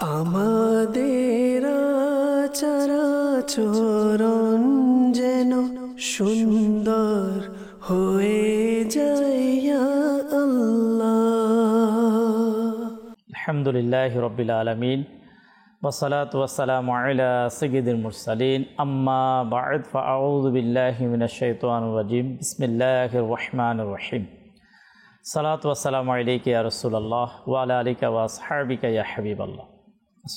আমাদের আচরণ যেন সুন্দর হয়ে যায় ইয়া আল্লাহ। আলহামদুলিল্লাহি রাব্বিল আলামিন ওয়াসসালাতু ওয়াসসালামু আলা সাইয়্যিদিল মুরসালিন আম্মা বা'দ ফাআউযু বিল্লাহি মিনাশ শাইতানির রাজিম বিসমিল্লাহির রহমানির রহিম। সালাতু ওয়াসসালামু আলাইকা ইয়া রাসূলুল্লাহ ওয়া আলা আলিকা ওয়া আসহাবিকা ইয়া হাবিবাল্লাহ।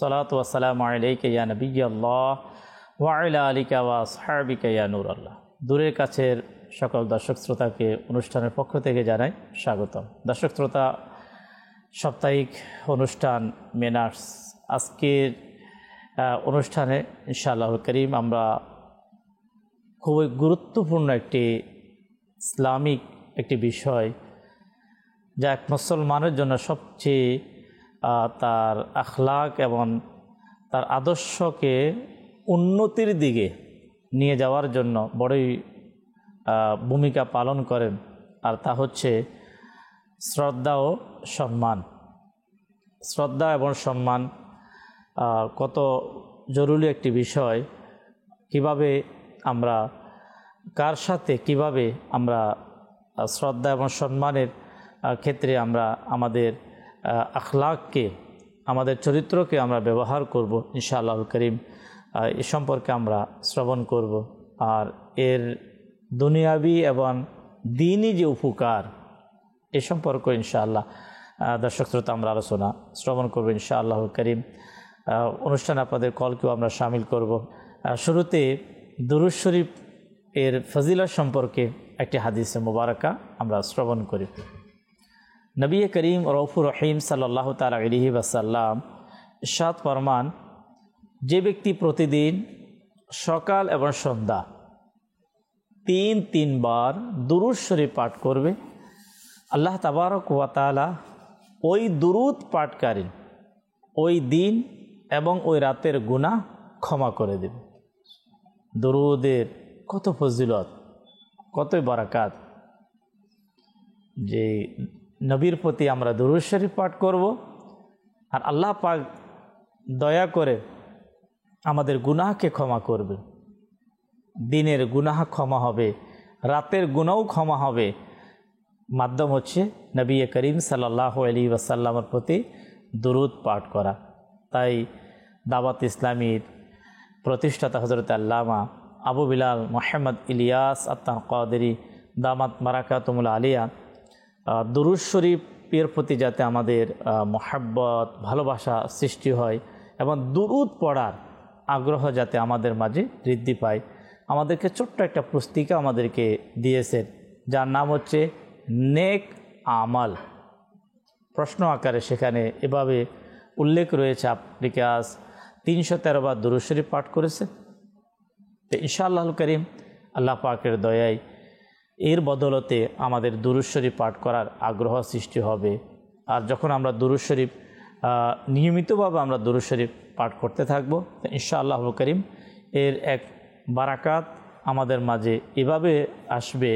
সালাতু ওয়াসসালামু আলাইকা ইয়া নবিয়াল্লাহ ওয়া আলা আলিকা ওয়া আসহাবিকা ইয়া নূরাল্লাহ। দূরের কাছের সকল দর্শক শ্রোতাকে অনুষ্ঠানের পক্ষ থেকে জানাই স্বাগতম। দর্শক শ্রোতা, সাপ্তাহিক অনুষ্ঠান মেনার্স আজকের অনুষ্ঠানে ইনশাআল্লাহুল করিম আমরা খুবই গুরুত্বপূর্ণ একটি ইসলামিক একটি বিষয়, যা এক মুসলমানের জন্য সবচেয়ে তার আখলাক এবং তার আদর্শকে উন্নতির দিকে নিয়ে যাওয়ার জন্য বড়ই ভূমিকা পালন করেন, আর তা হচ্ছে শ্রদ্ধা ও সম্মান। শ্রদ্ধা এবং সম্মান কত জরুরি একটি বিষয়। কিভাবে আমরা কার সাথে কিভাবে আমরা শ্রদ্ধা এবং সম্মানের ক্ষেত্রে আমরা আমাদের আখলাককে, আমাদের চরিত্রকে আমরা ব্যবহার করব ইনশাআল্লাহুল করিম, এ সম্পর্কে আমরা শ্রবণ করব। আর এর দুনিয়াবি এবং দ্বীনি যে উপকার, এ সম্পর্কে ইনশাআল্লাহ দর্শক শ্রোতা আমরা আলোচনা শ্রবণ করব ইনশাআল্লাহুল করিম। অনুষ্ঠানে আপনাদের কলকেও আমরা শামিল করব। শুরুতে দুরূদ শরীফ এর ফজিলত সম্পর্কে একটি হাদিসে মুবারাকা আমরা শ্রবণ করি। নবী করিম রউফুর রহিম সাল্লাল্লাহু তাআলা আলাইহি ওয়াসাল্লাম ইরশাদ ফরমান, যে ব্যক্তি প্রতিদিন সকাল এবং সন্ধ্যা তিন বার দুরূদ শরীফ পাঠ করবে, আল্লাহ তাবারক ওয়া তাআলা ওই দুরূদ পাঠকারী ওই দিন এবং ওই রাতের গুনাহ ক্ষমা করে দেবে। দুরূদের কত ফজিলত, কতই বারাকাত, যে নবীর প্রতি আমরা দুরূদ শরীফ পাঠ করব, আর আল্লাহ পাক দয়া করে আমাদের গুনাহকে ক্ষমা করবে। দিনের গুনাহ ক্ষমা হবে, রাতের গুনাহও ক্ষমা হবে। মাধ্যম হচ্ছে নবী করিম সাল্লাল্লাহু আলাইহি ওয়াসাল্লামের প্রতি দুরূদ পাঠ করা। তাই দাওয়াত ইসলামীর প্রতিষ্ঠাতা হযরত আল্লামা আবু বিলাল মুহাম্মদ ইলিয়াস আত-তানকাদেরী দামাত বারাকাতুহুল আলিয়া দুরূদ শরীফের প্রতি যাতে আমাদের মহব্বত, ভালোবাসা সৃষ্টি হয় এবং দুরূদ পড়ার আগ্রহ যাতে আমাদের মাঝে বৃদ্ধি পায়, আমাদেরকে ছোট্ট একটা পুস্তিকা আমাদেরকে দিয়েছেন, যার নাম হচ্ছে নেক আমাল। প্রশ্ন আকারে সেখানে এভাবে উল্লেখ রয়েছে, আপনি কি আজ 313 বার দুরূদ শরীফ পাঠ করেছেন? তো ইনশাআল্লাহুল করিম আল্লাহ পাকের দয়ায় এর বদলতে আমাদের দুরূদ শরীফ পাঠ করার আগ্রহ সৃষ্টি হবে। আর যখন আমরা দুরূদ শরীফ নিয়মিতভাবে আমরা দুরূদ শরীফ পাঠ করতে থাকব, তো ইনশাআল্লাহুল করিম এর এক বারাকাত আমাদের মাঝে এভাবে আসবে,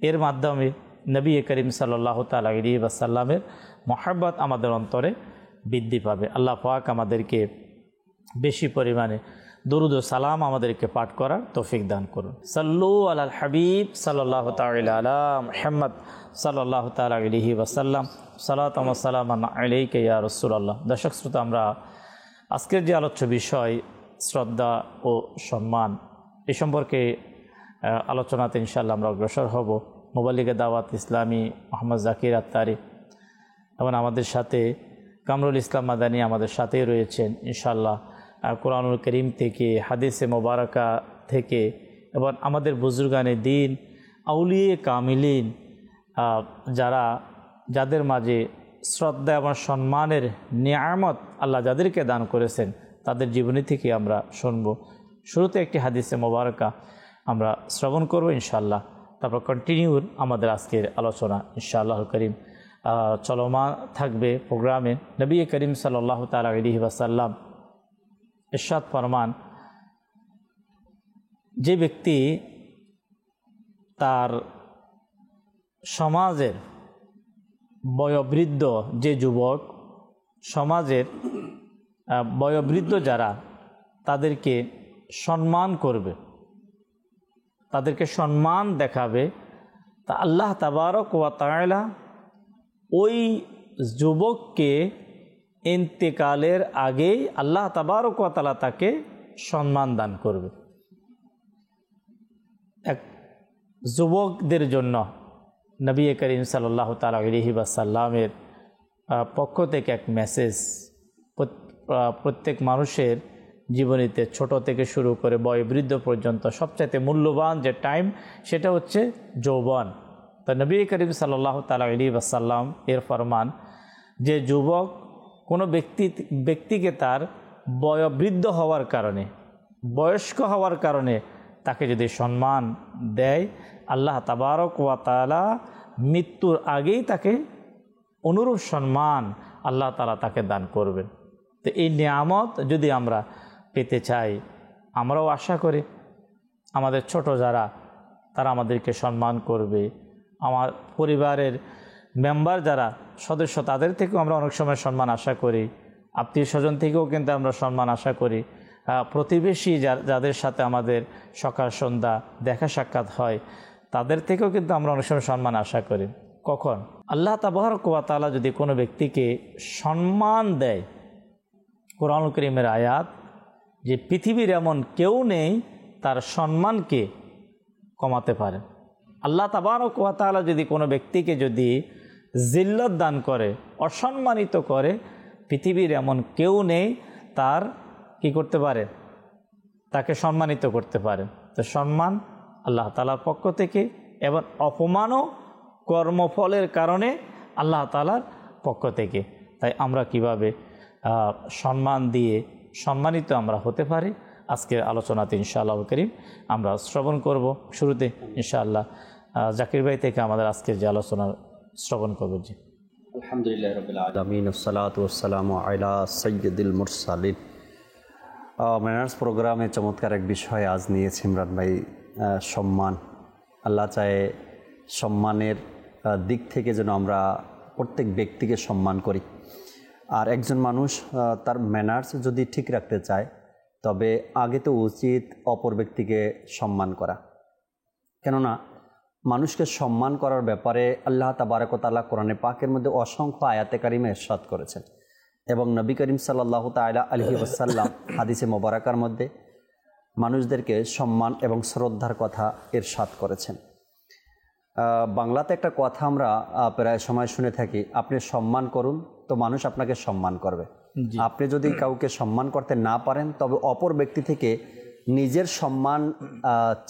এর মাধ্যমে নবী করিম সাল্লাল্লাহু তাআলা আলাইহি ওয়াসাল্লামের মহব্বত আমাদের অন্তরে বৃদ্ধি পাবে। আল্লাহ পাক আমাদেরকে বেশি পরিমাণে দুরূদ ও সালাম আমাদেরকে পাঠ করার তৌফিক দান করুন। সাল্লু আলাল হাবিব সাল্লাল্লাহু তাআলা আলা মুহাম্মদ সাল্লাল্লাহু তাআলা আলাইহি ওয়াসাল্লাম। সালাতু ওয়া সালামু আলাইকা ইয়া রাসূলুল্লাহ। দর্শক শ্রোতা, আমরা আজকের যে আলোচ্য বিষয় শ্রদ্ধা ও সম্মান, এ সম্পর্কে আলোচনাতে ইনশাআল্লাহ আমরা অগ্রসর হব। মুবাল্লিগে দাওয়াত ইসলামী মোহাম্মদ জাকির আত্তারি এবং আমাদের সাথে কামরুল ইসলাম মাদানী আমাদের সাথেই রয়েছেন ইনশাআল্লাহ। কোরআনুল করিম থেকে, হাদিসে মোবারকা থেকে এবং আমাদের বুজুর্গানে দিন, আউলিয়ে কামিলিন, যাদের মাঝে শ্রদ্ধা এবং সম্মানের নিয়ামত আল্লাহ যাদেরকে দান করেছেন, তাদের জীবনী থেকে আমরা শুনব। শুরুতে একটি হাদিসে মোবারকা আমরা শ্রবণ করব ইনশাআল্লাহ, তারপর কন্টিনিউর আমাদের আজকের আলোচনা ইনশাআল্লাহুল করিম চলমান থাকবে প্রোগ্রামে। নবী করিম সাল্লাল্লাহু তাআলা আলাইহি ওয়াসাল্লাম ইরশাদ ফরমান, যে ব্যক্তি তার সমাজের বয়োবৃদ্ধ যে যুবক সমাজের বয়োবৃদ্ধ যারা তাদেরকে সম্মান করবে, তাদেরকে সম্মান দেখাবে, তা আল্লাহ তাবারক ওয়া তাআলা ওই যুবককে ইন্তেকালের আগেই আল্লাহ তাবারক ওয়া তাআলা তাকে সম্মান দান করবে। এক যুবকদের জন্য নবী করিম সাল্লাল্লাহু তাআলা আলাইহি ওয়াসাল্লামের পক্ষ থেকে এক মেসেজ, প্রত্যেক মানুষের জীবনীতে ছোট থেকে শুরু করে বয়োবৃদ্ধ পর্যন্ত সবচাইতে মূল্যবান যে টাইম সেটা হচ্ছে যৌবন। তো নবী করিম সাল্লাল্লাহু তাআলা আলাইহি ওয়াসাল্লাম এর ফরমান যে যুবক কোনো ব্যক্তিকে তার বয়োবৃদ্ধ হওয়ার কারণে, বয়স্ক হওয়ার কারণে তাকে যদি সম্মান দেয়, আল্লাহ তাবারক ওয়া তাআলা মৃত্যুর আগেই তাকে অনুরূপ সম্মান আল্লাহ তাআলা তাকে দান করবেন। তো এই নিয়ামত যদি আমরা পেতে চাই, আমরাও আশা করি আমাদের ছোট যারা তারা আমাদেরকে সম্মান করবে, আমার পরিবারের মেম্বার যারা সদস্য তাদের থেকেও আমরা অনেক সময় সম্মান আশা করি, আত্মীয় স্বজন থেকেও কিন্তু আমরা সম্মান আশা করি, প্রতিবেশী যাদের সাথে আমাদের সকাল সন্ধ্যা দেখা সাক্ষাৎ হয় তাদের থেকেও কিন্তু আমরা অনেক সময় সম্মান আশা করি। কখন? আল্লাহ তাবারক ওয়া তাআলা যদি কোনো ব্যক্তিকে সম্মান দেয়, কোরআনুল কারীমের আয়াত যে পৃথিবীর এমন কেউ নেই তার সম্মানকে কমাতে পারে। আল্লাহ তাবারক ওয়া তাআলা যদি কোনো ব্যক্তিকে যদি জিল্লত দান করে, অসম্মানিত করে, পৃথিবীর এমন কেউ নেই তার কি করতে পারে, তাকে সম্মানিত করতে পারে। তো সম্মান আল্লাহ তাআলার পক্ষ থেকে এবং অপমানও কর্মফলের কারণে আল্লাহ তাআলার পক্ষ থেকে। তাই আমরা কিভাবে সম্মান দিয়ে সম্মানিত আমরা হতে পারি, আজকের আলোচনাতে ইনশাআল্লাহ করিম আমরা শ্রবণ করব। শুরুতে ইনশাআল্লাহ জাকির ভাই থেকে আমাদের আজকের যে আলোচনা শ্রবণ করব। জি, আলহামদুলিল্লাহ রাব্বিল আলামিন, আসসালাতু ওয়াসসালামু আলা সাইয়্যিদিল মুরসালিন। ম্যানার্স প্রোগ্রামে চমৎকার এক বিষয় আজ নিয়েছি ইমরান ভাই, সম্মান। আল্লাহ চায় সম্মানের দিক থেকে যেন আমরা প্রত্যেক ব্যক্তিকে সম্মান করি। আর একজন মানুষ তার ম্যানার্স যদি ঠিক রাখতে চায় তবে আগে তো উচিত অপর ব্যক্তিকে সম্মান করা। কেননা মানুষকে সম্মান করার ব্যাপারে আল্লাহ তাবারক ওয়া তাআলা কোরআনে পাকের মধ্যে অসংখ্য আয়াতে কারিমে ইরশাদ করেছেন এবং নবী করিম সাল্লাল্লাহু তাআলা আলাইহি ওয়াসাল্লাম হাদিসে মোবারকার মধ্যে মানুষদেরকে সম্মান এবং শ্রদ্ধার কথা ইরশাদ করেছেন। বাংলাতে একটা কথা আমরা প্রায় সময় শুনে থাকি, আপনি সম্মান করুন তো মানুষ আপনাকে সম্মান করবে। আপনি যদি কাউকে সম্মান করতে না পারেন তবে অপর ব্যক্তি থেকে নিজের সম্মান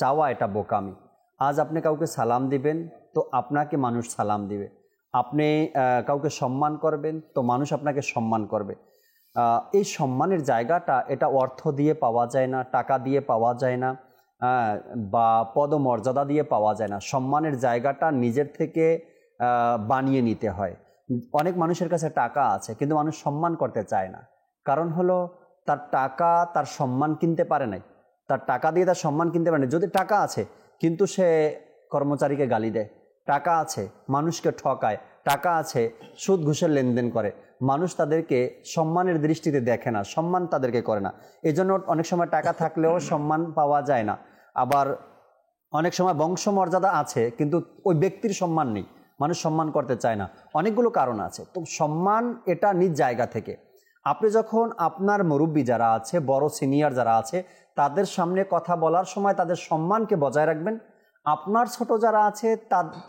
চাওয়া এটা বোকামি। আজ আপনি কাউকে সালাম দিবেন তো আপনাকে মানুষ সালাম দিবে, আপনি কাউকে সম্মান করবেন তো মানুষ আপনাকে সম্মান করবে। এই সম্মানের জায়গাটা এটা অর্থ দিয়ে পাওয়া যায় না, টাকা দিয়ে পাওয়া যায় না, বা পদমর্যাদা দিয়ে পাওয়া যায় না। সম্মানের জায়গাটা নিজের থেকে বানিয়ে নিতে হয়। অনেক মানুষের কাছে টাকা আছে কিন্তু মানুষ সম্মান করতে চায় না, কারণ হলো তার টাকা তার সম্মান কিনতে পারে নাই, তার টাকা দিয়ে তার সম্মান কিনতে পারে না। যদি টাকা আছে কিন্তু সে কর্মচারীকে গালি দেয়, টাকা আছে মানুষকে ঠকায়, টাকা আছে সুদ ঘুষের লেনদেন করে, মানুষ তাদেরকে সম্মানের দৃষ্টিতে দেখে না, সম্মান তাদেরকে করে না। এজন্য অনেক সময় টাকা থাকলেও সম্মান পাওয়া যায় না। আবার অনেক সময় বংশমর্যাদা আছে কিন্তু ওই ব্যক্তির সম্মান নেই, মানুষ সম্মান করতে চায় না। অনেকগুলো কারণ আছে। তো সম্মান এটা নিজ জায়গা থেকে। আপনি যখন আপনার মুরব্বী যারা আছে, বড় সিনিয়র যারা আছে, তাদের সামনে কথা বলার সময় তাদের সম্মানকে বজায় রাখবেন। আপনার ছোট যারা আছে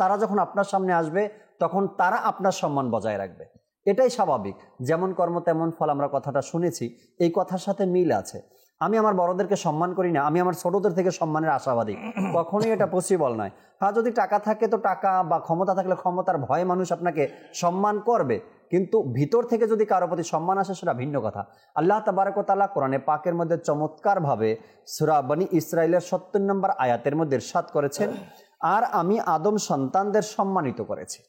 তারা যখন আপনার সামনে আসবে তখন তারা আপনার সম্মান বজায় রাখবে। এটাই স্বাভাবিক। যেমন কর্ম তেমন ফল, আমরা কথাটা শুনেছি, এই কথার সাথে মিল আছে। আমি আমার বড়দেরকে সম্মান করি না, আমি আমার ছোটদের থেকে সম্মানের আশাবাদী, কখনোই এটা পসিবল নয়। হ্যাঁ, যদি টাকা থাকে তো টাকা, বা ক্ষমতা থাকলে ক্ষমতার ভয়ে মানুষ আপনাকে সম্মান করবে, কিন্তু ভিতর থেকে যদি কারো প্রতি সম্মান আসে সেটা ভিন্ন কথা। আল্লাহ তাবারক ওয়া তাআলা কোরআনে পাকের মধ্যে চমৎকারভাবে সূরা বনী ইসরাইলের ৭০ নম্বর আয়াতের মধ্যে ইরশাদ করেছেন, আর আমি আদম সন্তানদের সম্মানিত করেছি।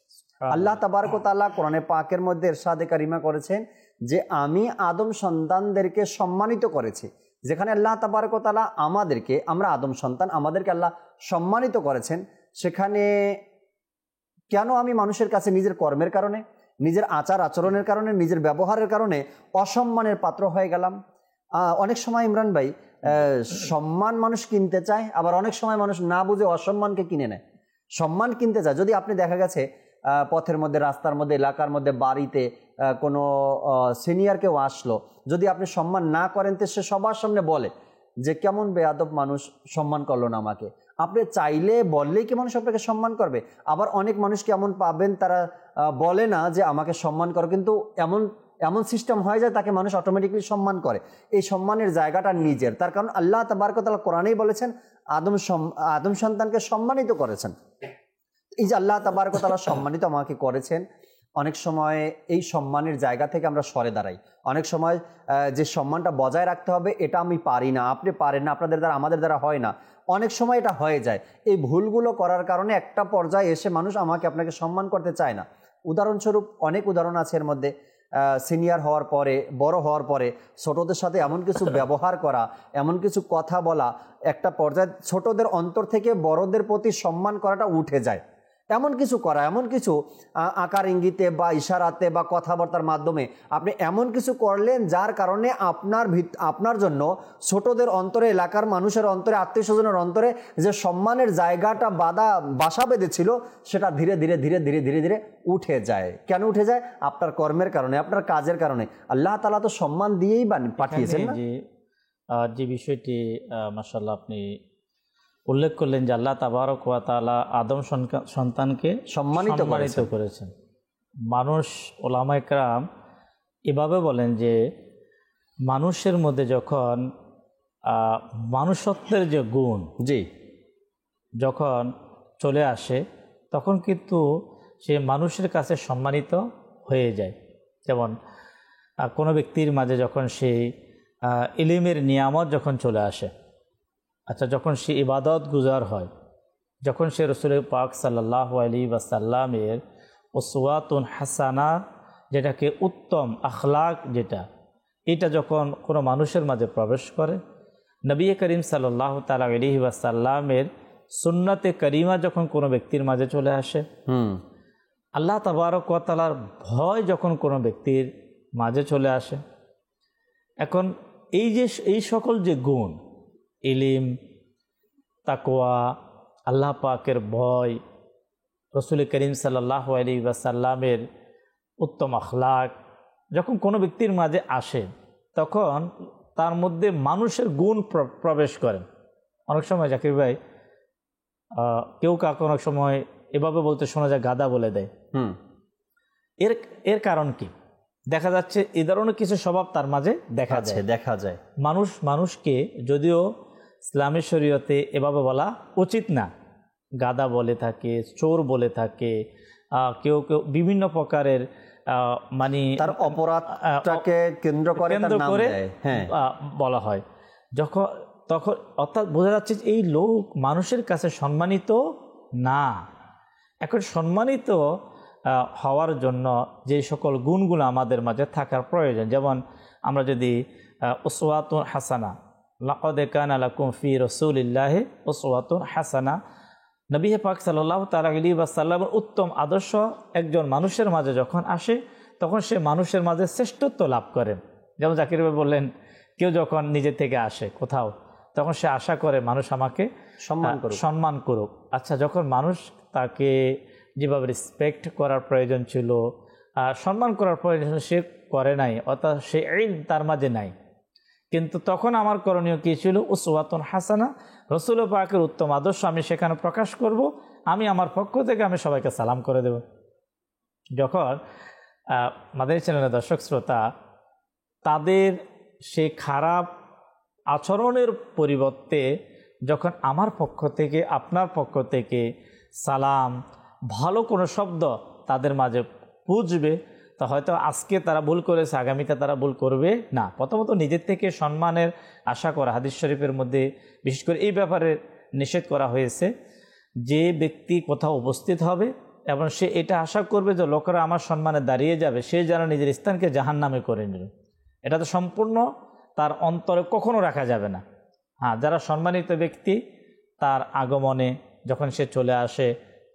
আল্লাহ তাবারক ওয়া তাআলা কোরআনে পাকের মধ্যে ইরশাদে কারিমা করেছেন যে আমি আদম সন্তানদেরকে সম্মানিত করেছি। যেখানে আল্লাহ তাবারক ওয়া তাআলা আমাদেরকে, আমরা আদম সন্তান, আমাদেরকে আল্লাহ সম্মানিত করেছেন, সেখানে কেন আমি মানুষের কাছে নিজের কর্মের কারণে, নিজের আচার আচরণের কারণে, নিজের ব্যবহারের কারণে অসম্মানের পাত্র হয়ে গেলাম। অনেক সময় ইমরান ভাই সম্মান মানুষ কিনতে চায়, আবার অনেক সময় মানুষ না বুঝে অসম্মানকে কিনে নেয়। সম্মান কিনতে চায়, যদি আপনি দেখা গেছে পথের মধ্যে, রাস্তার মধ্যে, এলাকার মধ্যে, বাড়িতে কোনো সিনিয়র কেউ আসলো, যদি আপনি সম্মান না করেন তো সে সবার সামনে বলে যে কেমন বেয়াদব মানুষ, সম্মান করলো না আমাকে। আপনি চাইলে বললেই কি মানুষ আপনাকে সম্মান করবে? আবার অনেক মানুষকে এমন পাবেন তারা বলে না যে আমাকে সম্মান করো, কিন্তু এমন সিস্টেম হয়ে যায় তাকে মানুষ অটোমেটিকলি সম্মান করে। এই সম্মানের জায়গাটা নিজের, তার কারণ আল্লাহ তাবারক ওয়া তাআলা কোরআনেই বলেছেন আদম সন্তানকে সম্মানিত করেছেন। এই যে আল্লাহ তাবারক ওয়া তাআলা সম্মানিত আমাকে করেছেন, অনেক সময় এই সম্মানের জায়গা থেকে আমরা সরে দাঁড়াই। অনেক সময় যে সম্মানটা বজায় রাখতে হবে এটা আমি পারি না, আপনি পারেন না, আপনাদের দ্বারা, আমাদের দ্বারা হয় না, অনেক সময় এটা হয়ে যায়। এই ভুলগুলো করার কারণে একটা পর্যায়ে এসে মানুষ আমাকে আপনাকে সম্মান করতে চায় না। উদাহরণস্বরূপ অনেক উদাহরণ আছে এর মধ্যে। সিনিয়র হওয়ার পরে, বড় হওয়ার পরে ছোটদের সাথে এমন কিছু ব্যবহার করা, এমন কিছু কথা বলা, একটা পর্যায়ে ছোটদের অন্তর থেকে বড়দের প্রতি সম্মান করাটা উঠে যায়। এমন কিছু করা, এমন কিছু আকার ইঙ্গিতে বা ইশারাতে বা কথাবার্তার মাধ্যমে আপনি এমন কিছু করলেন যার কারণে আপনার জন্য ছোটদের অন্তরে, এলাকার মানুষের অন্তরে, আত্মীয় স্বজনের অন্তরে যে সম্মানের জায়গাটা বাসা বেঁধেছিল সেটা ধীরে ধীরে ধীরে ধীরে ধীরে ধীরে উঠে যায়। কেন উঠে যায়? আপনার কর্মের কারণে, আপনার কাজের কারণে। আল্লাহ তাআলা তো সম্মান দিয়েই পাঠিয়েছেন না? যে বিষয়টি মাশাআল্লাহ আপনি উল্লেখ করলেন যে আল্লাহ তাবারক ওয়া তাআলা আদম সন্তানকে সম্মানিত করেছেন। মানুষ, ওলামায়ে কেরাম এভাবে বলেন যে মানুষের মধ্যে যখন মানুষত্বের যে গুণ যখন চলে আসে তখন কিন্তু সে মানুষের কাছে সম্মানিত হয়ে যায়। যেমন কোনো ব্যক্তির মাঝে যখন সেই ইলমের নিয়ামত যখন চলে আসে, আচ্ছা, যখন সে ইবাদত গুজার হয়, যখন সে রাসূল পাক সাল্লাল্লাহু আলাইহি ওয়াসাল্লামের উসওয়াতুন হাসানা, যেটাকে উত্তম আখলাক এটা যখন কোনো মানুষের মাঝে প্রবেশ করে, নবী করিম সাল্লাল্লাহু তাআলা আলাইহি ওয়াসাল্লামের সুন্নতে করিমা যখন কোনো ব্যক্তির মাঝে চলে আসে, আল্লাহ তাবারক ওয়া তাআলার ভয় যখন কোনো ব্যক্তির মাঝে চলে আসে, এখন এই সকল যে গুণ, ইলম, তাকওয়া, আল্লাহ পাকের ভয়, রাসূল করিম সাল্লাল্লাহু আলাইহি ওয়াসাল্লামের উত্তম আখলাক যখন কোনো ব্যক্তির মাঝে আসে তখন তার মধ্যে মানুষের গুণ প্রবেশ করেন। অনেক সময় জাকির ভাই কেউ কাউকে অনেক সময় এভাবে বলতে শোনা যায়, গাদা বলে দেয়। এর কারণ কি? দেখা যাচ্ছে এই ধরনের কিছু স্বভাব তার মাঝে দেখা যায়। মানুষকে যদিও ইসলামী শরীয়তে এভাবে বলা উচিত না, গাদা বলে থাকে, চোর বলে থাকে, কেউ বিভিন্ন প্রকারের মানে তার অপরাধটাকে কেন্দ্র করে বলা হয়, তখন অর্থাৎ বোঝা যাচ্ছে এই লোক মানুষের কাছে সম্মানিত না। এখন সম্মানিত হওয়ার জন্য যে সকল গুণগুলো আমাদের মাঝে থাকার প্রয়োজন, যেমন আমরা যদি উসওয়াতুন হাসানা, লাকাদ কানা লাকুম ফি রাসূলিল্লাহি উসওয়াতুন হাসানা, নবী পাক সাল্লাল্লাহু তাআলা আলাইহি ওয়াসাল্লামের উত্তম আদর্শ একজন মানুষের মাঝে যখন আসে তখন সে মানুষের মাঝে শ্রেষ্ঠত্ব লাভ করে। যেমন জাকির ভাই বললেন, কেউ যখন নিজে থেকে আসে কোথাও তখন সে আশা করে মানুষ আমাকে সম্মান করুক। আচ্ছা, যখন মানুষ তাকে যেভাবে রেসপেক্ট করার প্রয়োজন ছিল, সম্মান করার প্রয়োজন সে করে নাই, অর্থাৎ সে ইলম তার মাঝে নাই, কিন্তু তখন আমার করণীয় কী ছিল? উসওয়াতুন হাসানা, রাসূল পাকের উত্তম আদর্শ আমি সেখানে প্রকাশ করব, আমি আমার পক্ষ থেকে আমি সবাইকে সালাম করে দেব। যখন মাদানী চ্যানেলের দর্শক শ্রোতা তাদের সে খারাপ আচরণের পরিবর্তে যখন আমার পক্ষ থেকে, আপনার পক্ষ থেকে সালাম, ভালো কোনো শব্দ তাদের মাঝে পুঁজবে, তা হয়তো আজকে তারা ভুল করেছে, আগামীতে তারা ভুল করবে না। প্রথমত নিজের থেকে সম্মানের আশা করা, হাদিস শরীফের মধ্যে বিশেষ করে এই ব্যাপারে নিষেধ করা হয়েছে, যে ব্যক্তি কোথাও উপস্থিত হবে এবং সে এটা আশা করবে যে লোকেরা আমার সম্মানে দাঁড়িয়ে যাবে, সে যেন নিজের স্থানকে জাহান্নামে করে নিল, এটা তো সম্পূর্ণ তার অন্তরে কখনো রাখা যাবে না। হ্যাঁ, যারা সম্মানিত ব্যক্তি তার আগমনে যখন সে চলে আসে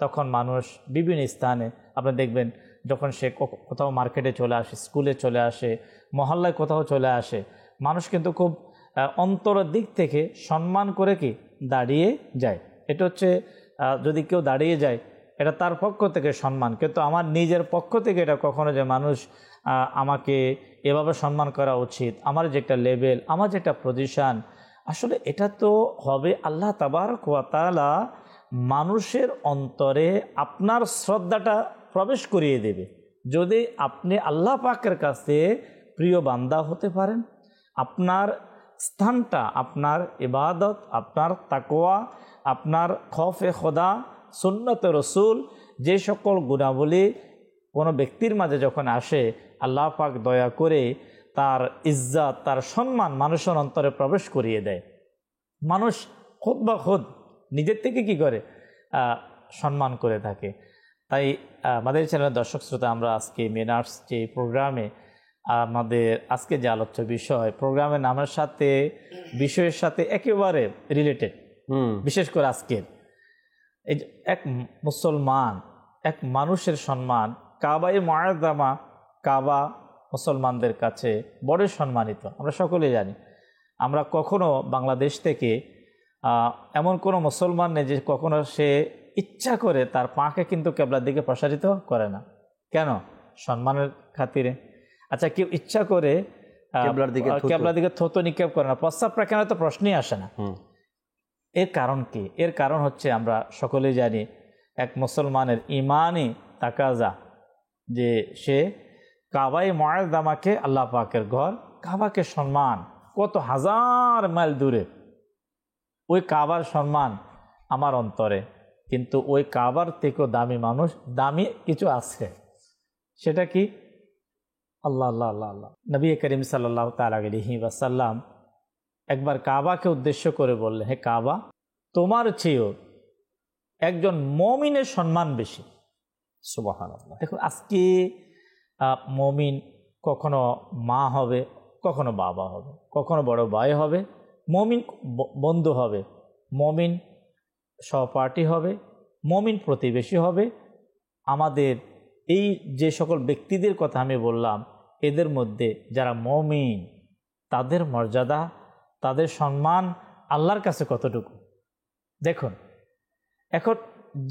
তখন মানুষ বিভিন্ন স্থানে আপনি দেখবেন যখন সে কোথাও মার্কেটে চলে আসে, স্কুলে চলে আসে, মহল্লায় কোথাও চলে আসে, মানুষ কিন্তু খুব অন্তরের দিক থেকে সম্মান করে কি দাঁড়িয়ে যায়। এটা হচ্ছে যদি কেউ দাঁড়িয়ে যায় এটা তার পক্ষ থেকে সম্মান, কিন্তু আমার নিজের পক্ষ থেকে এটা কখনো যে মানুষ আমাকে এভাবে সম্মান করা উচিত, আমার যে একটা লেভেল, আমার যে একটা পজিশান, আসলে এটা তো হবে আল্লাহ তাবারক ওয়া তাআলা মানুষের অন্তরে আপনার শ্রদ্ধাটা প্রবেশ করিয়ে দেবে যদি আপনি আল্লাহ পাকের কাছে প্রিয় বান্দা হতে পারেন। আপনার স্থানটা, আপনার ইবাদত, আপনার তাকওয়া, আপনার খৌফে খোদা, সুন্নতে রসুল, যে সকল গুণাবলী কোনো ব্যক্তির মাঝে যখন আসে, আল্লাহ পাক দয়া করে তার ইজ্জত, তার সম্মান মানুষের অন্তরে প্রবেশ করিয়ে দেয়। মানুষ খুদ বা খুদ নিজের থেকে কি করে সম্মান করে থাকে। তাই আমাদের চ্যানেলের দর্শক শ্রোতা, আমরা আজকে মেনার্স যে প্রোগ্রামে আমাদের আজকে যে আলোচ্য বিষয়, প্রোগ্রামের নামের সাথে বিষয়ের সাথে একেবারে রিলেটেড। বিশেষ করে আজকের এই এক মুসলমান, এক মানুষের সম্মান, কাবায়ে মুআজ্জামা, কাবা মুসলমানদের কাছে বড় সম্মানিত। আমরা সকলেই জানি। আমরা কখনো বাংলাদেশ থেকে এমন কোনো মুসলমান নেই যে কখনো সে ইচ্ছা করে তার পাকে কিন্তু কেবলার দিকে প্রসারিত করে না। কেন? সম্মানের খাতিরে। আচ্ছা, কেউ ইচ্ছা করে কেবলার দিকে থুতু নিক্ষেপ করে না, প্রস্তাব পায়খানা তো প্রশ্নই আসে না। এর কারণ কি? এর কারণ হচ্ছে আমরা সকলেই জানি এক মুসলমানের ইমানই তাকাজা যে সে কাবায়ে মুআজ্জামাকে, আল্লাহ পাকের ঘর কাবাকে সম্মান, কত হাজার মাইল দূরে ওই কাবার সম্মান আমার অন্তরে, কিন্তু ওই কাবার থেকেও দামি মানুষ, দামি কিছু আছে। সেটা কি? আল্লাহ আল্লাহ আল্লাহ আল্লাহ। নবী করিম সাল্লাল্লাহু তাআলা আলাইহি ওয়াসাল্লাম একবার কাবাকে উদ্দেশ্য করে বললেন, হে কাবা, তোমার চেয়েও একজন মুমিনের সম্মান বেশি। সুবহানাল্লাহ। দেখুন, আজকে মুমিন কখনো মা হবে, কখনো বাবা হবে, কখনো বড় ভাই হবে, মুমিন বন্ধু হবে, মুমিন সহপাঠী হবে, মুমিন প্রতিবেশী হবে। আমাদের এই যে সকল ব্যক্তিদের কথা আমি বললাম, এদের মধ্যে যারা মুমিন, তাদের মর্যাদা, তাদের সম্মান আল্লাহর কাছে কতটুকু দেখুন। এখন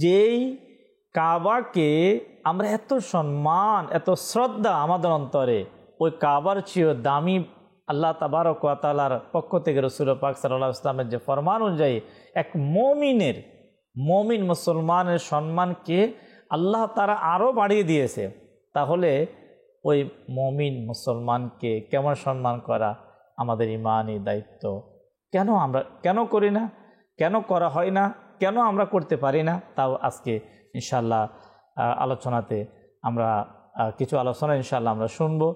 যেই কাবাকে আমরা এত সম্মান, এত শ্রদ্ধা আমাদের অন্তরে, ওই কাবার চেয়েও দামি আল্লাহ তাবারক ওয়া তাআলার পক্ষ থেকে রাসূল পাক সাল্লাল্লাহু আলাইহি ওয়াসাল্লামের যে ফরমান অনুযায়ী এক মুমিন মুসলমানের সম্মানকে আল্লাহ তাআলা আরও বাড়িয়ে দিয়েছে। তাহলে ওই মুমিন মুসলমানকে কেমন সম্মান করা আমাদের ইমানি দায়িত্ব। কেন করি না, কেন করা হয় না, কেন আমরা করতে পারি না, তাও আজকে ইনশাআল্লাহ আলোচনাতে আমরা কিছু আলোচনা ইনশাআল্লাহ আমরা শুনবো।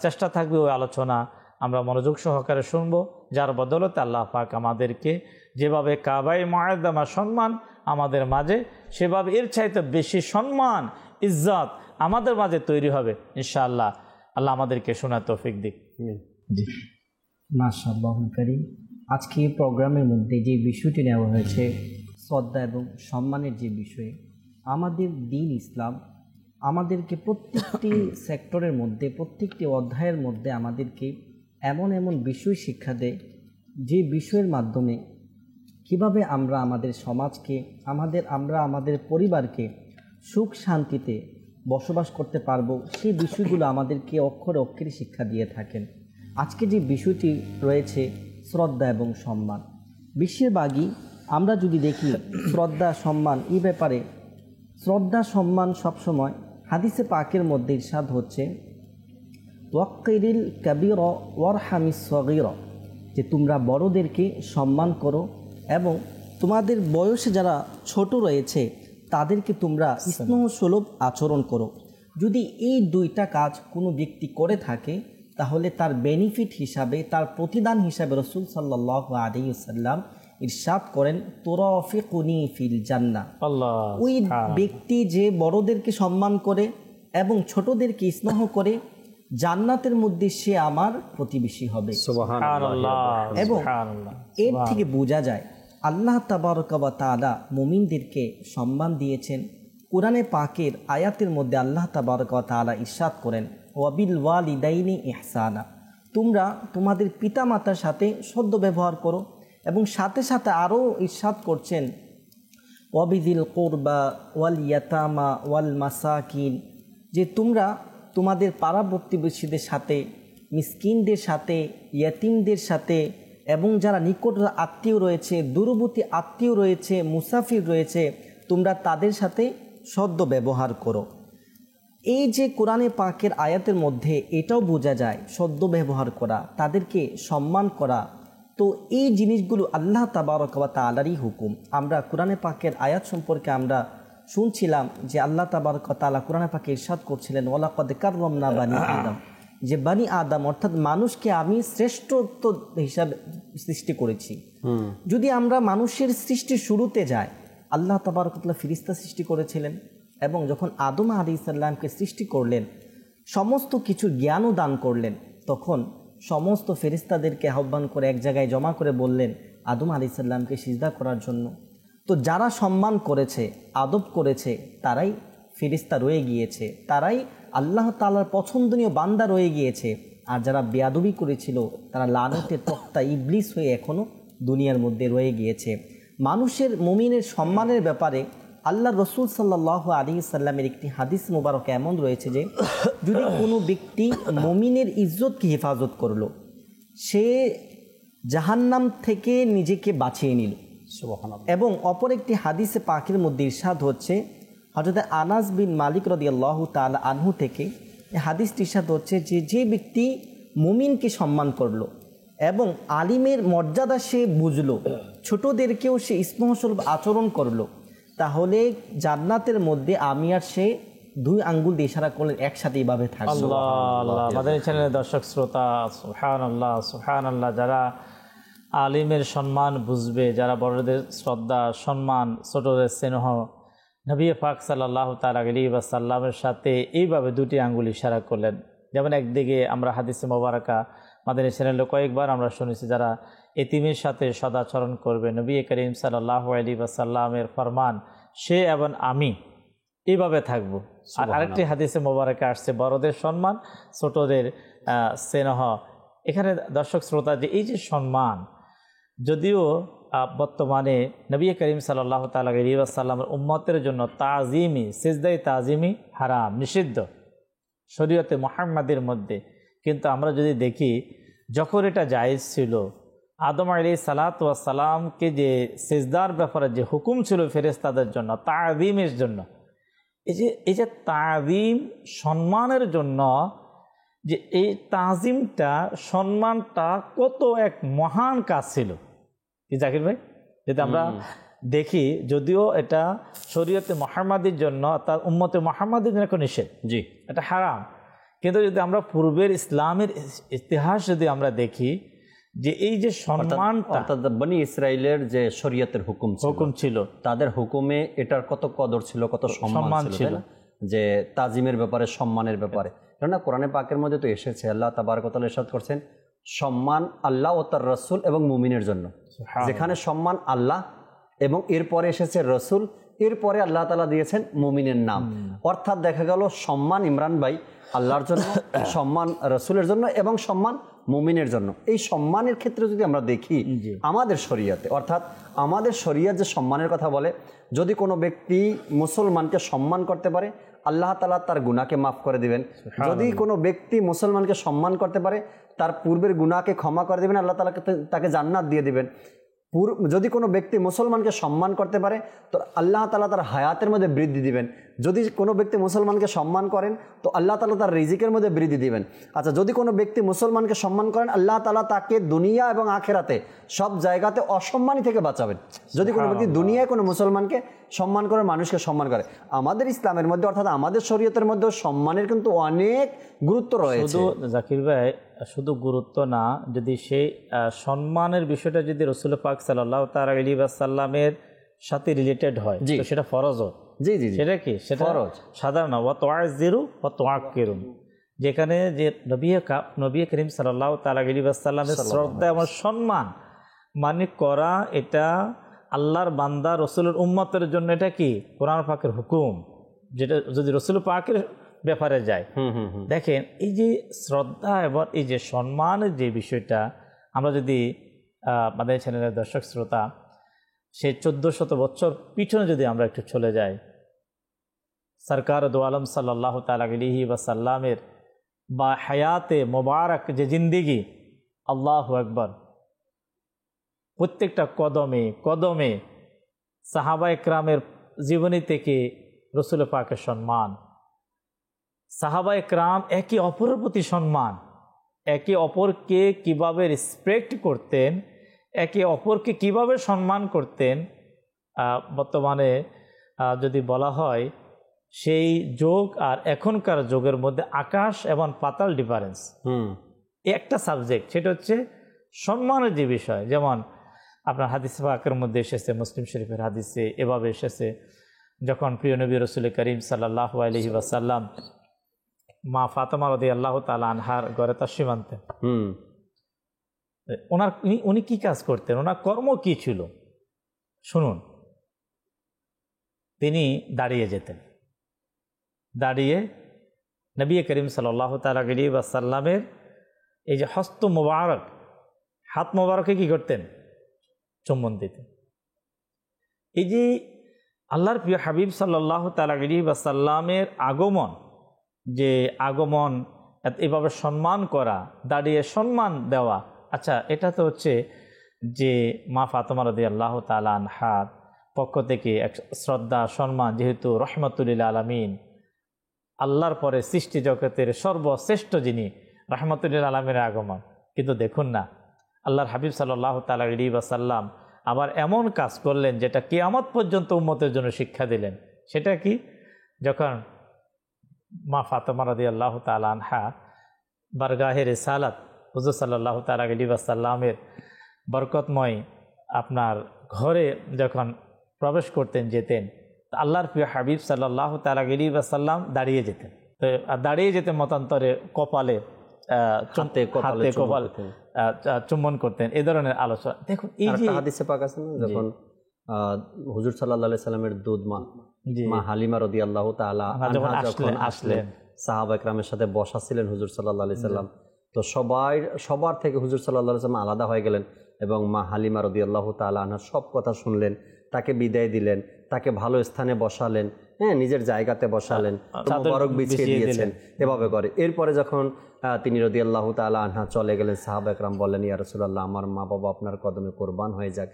চেষ্টা থাকবে ওই আলোচনা আমরা মনোযোগ সহকারে শুনবো, যার বদলতে আল্লাহ পাক আমাদেরকে যেভাবে কাবায়ে মুআজ্জামা সম্মান আমাদের মাঝে, সেভাবে এর চাইতে বেশি সম্মান, ইজ্জত আমাদের মাঝে তৈরি হবে ইনশাআল্লাহ। আল্লাহ আমাদেরকে শোনার তৌফিক দিক। জি, মাশাআল্লাহুল কারীম। আজকে প্রোগ্রামের মধ্যে যে বিষয়টি নেওয়া হয়েছে, শ্রদ্ধা এবং সম্মানের যে বিষয়ে, আমাদের দ্বীন ইসলাম আমাদেরকে প্রত্যেকটি সেক্টরের মধ্যে, প্রত্যেকটি অধ্যায়ের মধ্যে আমাদেরকে এমন এমন বিষয় শিক্ষা দেয়, যে বিষয়ের মাধ্যমে কিভাবে আমরা আমাদের সমাজকে, আমরা আমাদের পরিবারকে সুখ শান্তিতে বসবাস করতে পারবো, সেই বিষয়গুলো আমাদেরকে অক্ষরে অক্ষরে শিক্ষা দিয়ে থাকেন। আজকে যে বিষয়টি রয়েছে শ্রদ্ধা এবং সম্মান, বেশিরভাগই আমরা যদি দেখি শ্রদ্ধা সম্মান এই ব্যাপারে, শ্রদ্ধা সম্মান সবসময় হাদিসে পাকের মধ্যে ইরশাদ হচ্ছে, ওয়াক্কিরিল কাবীর ওয়ারহামিস সগীর, যে তোমরা বড়দেরকে সম্মান করো এবং তোমাদের বয়সে যারা ছোট রয়েছে তাদেরকে তোমরা স্নেহসুলভ আচরণ করো। যদি এই দুইটা কাজ কোনো ব্যক্তি করে থাকে, তাহলে তার বেনিফিট হিসাবে, তার প্রতিদান হিসাবে রাসূল সাল্লাল্লাহু আলাইহি ওয়াসাল্লাম ইরশাদ করেন, তুরাফিকুনি ফিল জান্নাহ। ওই ব্যক্তি যে বড়দেরকে সম্মান করে এবং ছোটদেরকে স্নেহ করে, জান্নাতের মধ্যে সে আমার প্রতিবেশী হবে। এবং এর থেকে বোঝা যায় আল্লাহ তাবারক ওয়া তাআলা মুমিনদেরকে সম্মান দিয়েছেন কোরআনে পাকের আয়াতের মধ্যে আল্লাহ তাবারক ওয়া তাআলা ইরশাদ করেন ওয়াবিল ওয়ালিদাইনি ইহসানা, তোমরা তোমাদের পিতামাতার সাথে সদ্য ব্যবহার করো। এবং সাথে সাথে আরও ইরশাদ করছেন ওয়াবিদিল কুরবা ওয়াল ইয়াতামা ওয়াল মাসাকিন, যে তোমরা তোমাদের পাড়া প্রতিবেশীদের সাথে, মিসকিনদের সাথে, ইয়াতিমদের সাথে এবং যারা নিকট আত্মীয় রয়েছে, দূরবর্তী আত্মীয় রয়েছে, মুসাফির রয়েছে, তোমরা তাদের সাথে সদ্য ব্যবহার করো। এই যে কোরআনে পাকের আয়াতের মধ্যে এটাও বোঝা যায় সদ্য ব্যবহার করা, তাদেরকে সম্মান করা। তো এই জিনিসগুলো আল্লাহ তাবারক ওয়া তাআলারই হুকুম। আমরা কোরআনে পাকের আয়াত সম্পর্কে আমরা শুনছিলাম যে আল্লাহ তাবারক ওয়া তাআলা কোরআনে পাকে ইরশাদ করছিলেন ওয়ালাকাদ কাররামনা বানি আদম, যে বানি আদম অর্থাৎ মানুষকে আমি শ্রেষ্ঠত্ব হিসাবে সৃষ্টি করেছি। যদি আমরা মানুষের সৃষ্টির শুরুতে যাই, আল্লাহ তাবারক ওয়া তাআলা ফেরেশতা সৃষ্টি করেছিলেন এবং যখন আদম আলাইহিস সালামকে সৃষ্টি করলেন, সমস্ত কিছু জ্ঞানও দান করলেন, তখন সমস্ত ফেরেশতাদেরকে আহ্বান করে এক জায়গায় জমা করে বললেন আদম আলাইহিস সালামকে সিজদা করার জন্য। তো যারা সম্মান করেছে, আদব করেছে, তারাই ফেরেশতা রয়ে গিয়েছে, তারাই আল্লাহ তাআলার পছন্দনীয় বান্দা রয়ে গিয়েছে। আর যারা বেয়াদবি করেছিল তারা লানতের তক্তা ইবলিস হয়ে এখনও দুনিয়ার মধ্যে রয়ে গিয়েছে। মানুষের মুমিনের সম্মানের ব্যাপারে আল্লাহ রসুল সাল্লাল্লাহু আলাইহি সাল্লামের একটি হাদিস মোবারক এমন রয়েছে যে যদি কোনো ব্যক্তি মুমিনের ইজ্জতকে হেফাজত করলো, সে জাহান্নাম থেকে নিজেকে বাঁচিয়ে নিল। এবং অপর একটি হাদিসে পাকের মধ্যে ইরশাদ হচ্ছে হযরত আনাস বিন মালিক রাদিয়াল্লাহু তাআলা আনহু থেকে এই হাদিসটি ইরশাদ হচ্ছে যে যে ব্যক্তি মুমিনকে সম্মান করলো এবং আলিমের মর্যাদা সে বুঝলো, ছোটদেরকেও সে স্নেহসুলভ আচরণ করলো, তাহলে জান্নাতের মধ্যে আমি আর সে 2 আঙ্গুল দিয়ে ইশারা করলেন একসাথে এইভাবে থাকবে। আল্লাহ আল্লাহ, আমাদের চ্যানেলের দর্শক শ্রোতা, সুবহানাল্লাহ সুবহানাল্লাহ, যারা আলিমের সম্মান বুঝবে, যারা বড়দের শ্রদ্ধা সম্মান, ছোটদের স্নেহ, নবী পাক সাল্লাল্লাহু তাআলা আলাইহি ওয়াসাল্লামের সাথে এইভাবে 2টি আঙ্গুল ইশারা করলেন। যেমন একদিকে আমরা হাদিসে মোবারকা মাদানী চ্যানেলে কয়েকবার আমরা শুনেছি যারা এতিমের সাথে সদাচরণ করবে, নবী করিম সাল্লাল্লাহু আলাইহি ওয়াসাল্লামের ফরমান সে এবং আমি এইভাবে থাকব। আর আরেকটি হাদিসে মোবারকে আসছে বড়দের সম্মান, ছোটদের স্নেহ। এখানে দর্শক শ্রোতা, যে এই যে সম্মান, যদিও বর্তমানে নবী করিম সাল্লাল্লাহু তাআলা আলাইহি ওয়াসাল্লামের উম্মতের জন্য তাজিমি, সিজদায়ে তাজিমি হারাম, নিষিদ্ধ শরীয়তে মুহাম্মাদের মধ্যে, কিন্তু আমরা যদি দেখি যখন এটা জায়েজ ছিল, আদম আলাইহিস সালাতু ওয়াস সালামকে যে সিজদার ব্যাপারে যে হুকুম ছিল ফেরেশতাদের জন্য, তাজিমের জন্য, এই যে তাজিম সম্মানের জন্য, যে এই তাজিমটা সম্মানটা কত এক মহান কাজ ছিল কি জাকির ভাই? যদি আমরা দেখি, যদিও এটা শরীয়তে মুহাম্মাদির জন্য, তার উম্মতে মুহাম্মাদির জন্য কোনো নিষেধ, জি এটা হারাম, কিন্তু যদি আমরা পূর্বের ইসলামের ইতিহাস যদি আমরা দেখি, যে এই যে সম্মানটা, অর্থাৎ বনি ইসরাইলের যে শরীয়তের হুকুম ছিল, তাদের হুকুমে এটার কত কদর ছিল, কত সম্মান ছিল, যে তাজিমের ব্যাপারে, সম্মানের ব্যাপারে। কেননা কোরআনে পাকের মধ্যে তো এসেছে, আল্লাহ তাবারক ওয়া তাআলা ইরশাদ করছেন সম্মান আল্লাহ ও তার রসুল এবং মুমিনের জন্য। যেখানে সম্মান আল্লাহ এবং এরপরে এসেছে রসুল, এরপরে আল্লাহ তাআলা দিয়েছেন মুমিনের নাম। অর্থাৎ দেখা গেল সম্মান ইমরান ভাই আল্লাহর জন্য, সম্মান রসুলের জন্য এবং সম্মান মুমিনের জন্য। এই সম্মানের ক্ষেত্রে যদি আমরা দেখি আমাদের শরীয়তে, অর্থাৎ আমাদের শরীয়ত যে সম্মানের কথা বলে, যদি কোনো ব্যক্তি মুসলমানকে সম্মান করতে পারে আল্লাহ তাআলা তার গুনাহকে মাফ করে দিবেন। যদি কোনো ব্যক্তি মুসলমানকে সম্মান করতে পারে তার পূর্বের গুনাহকে ক্ষমা করে দিবেন, আল্লাহ তাআলা তাকে জান্নাত দিয়ে দিবেন। যদি কোনো ব্যক্তি মুসলমানকে সম্মান করতে পারে তো আল্লাহ তাআলা তার হায়াতের মধ্যে বৃদ্ধি দিবেন। যদি কোনো ব্যক্তি মুসলমানকে সম্মান করেন তো আল্লাহ তাআলা তার রিজিকের মধ্যে বৃদ্ধি দিবেন। আচ্ছা, যদি কোনো ব্যক্তি মুসলমানকে সম্মান করেন আল্লাহ তাআলা তাকে দুনিয়া এবং আখিরাতে সব জায়গাতে অসম্মানী থেকে বাঁচাবেন। যদি কোনো ব্যক্তি দুনিয়ায় কোনো মুসলমানকে সম্মান করে, মানুষকে সম্মান করে, আমাদের ইসলামের মধ্যে অর্থাৎ আমাদের শরীয়তের মধ্যে সম্মানের কিন্তু অনেক গুরুত্ব রয়েছে। শুধু জাকির ভাই, শুধু গুরুত্ব না, যদি সেই সম্মানের বিষয়টা যদি রাসূল পাক সাল্লাল্লাহু তাআলা আলাইহি ওয়াসাল্লামের সাথে রিলেটেড হয়, তো সেটা ফরজও। জি জি, সেটা কি? সেটা ফরজ, সাধারণ ওয়া তুআযিরু ওয়া তুআক্কিরুন, যেখানে যে নবী করিম সাল্লাল্লাহু তাআলা আলাইহি ওয়াসাল্লামের শ্রদ্ধা এবং সম্মান মানে করা, এটা আল্লাহর বান্দা রসুলের উম্মতের জন্য এটা কি কোরআন পাকের হুকুম। যেটা যদি রসুল পাকের ব্যাপারে যায়, দেখেন এই যে শ্রদ্ধা এবং এই যে সম্মানের যে বিষয়টা, আমরা যদি আমাদের চ্যানেলের দর্শক শ্রোতা সেই 1400 বছর পিছনে যদি আমরা একটু চলে যাই, সরকার দো আলম সাল্লাল্লাহু তাআলা আলাইহি ওয়াসাল্লামের বা হায়াতে মোবারক যে জিন্দিগি, আল্লাহু আকবার, প্রত্যেকটা কদমে কদমে সাহাবা একরামের জীবনী থেকে রসুল পাকের সম্মান, সাহাবা একরাম একে অপরের প্রতি সম্মান, একে অপরকে কিভাবে রেসপেক্ট করতেন, একে অপরকে কিভাবে সম্মান করতেন, বর্তমানে যদি বলা হয় সেই যুগ আর এখনকার যুগের মধ্যে আকাশ এবং পাতাল ডিফারেন্স। একটা সাবজেক্ট, সেটা হচ্ছে সম্মানের যে বিষয়। যেমন আপনার হাদিস পাকের মধ্যে এসেছে, মুসলিম শরীফের হাদিসে এভাবে এসেছে, যখন প্রিয় নবী রসুল করিম সাল্লাল্লাহু আলাইহি ওয়াসাল্লাম মা ফাতেমা রাদিয়াল্লাহু তাআলা আনহার ঘরে তাশরিফ আনতেন, উনি কি কাজ করতেন, ওনার কর্ম কি ছিল শুনুন। তিনি দাঁড়িয়ে যেতেন, দাঁড়িয়ে নবী করিম সাল্লাল্লাহু তাআলা আলাইহি ওয়াসাল্লামের এই যে হস্ত মোবারক, হাত মোবারকে কি করতেন, চুম্বন দিতেন। এই যে আল্লাহর প্রিয় হাবিব সাল্লাল্লাহু তাআলা আলাইহি ওয়াসাল্লামের আগমন, যে আগমন এভাবে সম্মান করা, দাঁড়িয়ে সম্মান দেওয়া, আচ্ছা এটা তো হচ্ছে যে মা ফাতেমা রাদিয়াল্লাহু তাআলা আনহার পক্ষ থেকে এক শ্রদ্ধা সম্মান, যেহেতু রহমাতুল আলামিন, আল্লাহর পরে সৃষ্টি জগতের সর্বশ্রেষ্ঠ যিনি, রহমাতুল আলামিনের আগমন। কিন্তু দেখুন না, আল্লাহর হাবিব সাল্লাল্লাহু তাআলা আলাইহি ওয়াসাল্লাম আবার এমন কাজ করলেন যেটা কিয়ামত পর্যন্ত উম্মতের জন্য শিক্ষা দিলেন। সেটা কি, যখন মা ফাতেমা রাদিয়াল্লাহু তাআলা আনহা বারগাহে রিসালাত হুজুর সাল্লাল্লাহু তাআলা আলাইহি ওয়াসাল্লামের বরকতময় আপনার ঘরে যখন প্রবেশ করতেন, যেতেন, আল্লাহর প্রিয় হাবিব সাল্লাল্লাহু তাআলা আলাইহি ওয়াসাল্লাম দাঁড়িয়ে যেতেন। তো দাঁড়িয়ে যেতেন, মতান্তরে কপালে কপাল চুম্বন করতেন, এই ধরনের আলোচনা। দেখুন এই যে হাদিসে পাক আছে না, যখন হুজুর সাল্লাল্লাহু আলাইহি সাল্লামের দুধ মা হালিমা রাদিয়াল্লাহু তাআলা আনহা যখন আসলেন, সাহাবা একরামের সাথে বসা ছিলেন হুজুর সাল্লাল্লাহু আলাইহি সাল্লাম, তো সবার থেকে হুজুর সাল্লাল্লাহু আলাইহি সাল্লাম আলাদা হয়ে গেলেন এবং মা হালিমা রাদিয়াল্লাহু তাআলা আনহার সব কথা শুনলেন, তাকে বিদায় দিলেন, তাকে ভালো স্থানে বসালেন, নিজের জায়গাতে বসালেন, মোবারক বিছিয়ে দিয়েছেন, এভাবে করে। এরপরে যখন তিনি রাদিয়াল্লাহু তাআলা আনহা চলে গেলেন, সাহাবা একরাম বললেন, ইয়া রাসূলুল্লাহ, আমার মা বাবা আপনার কদমে কোরবান হয়ে যাক।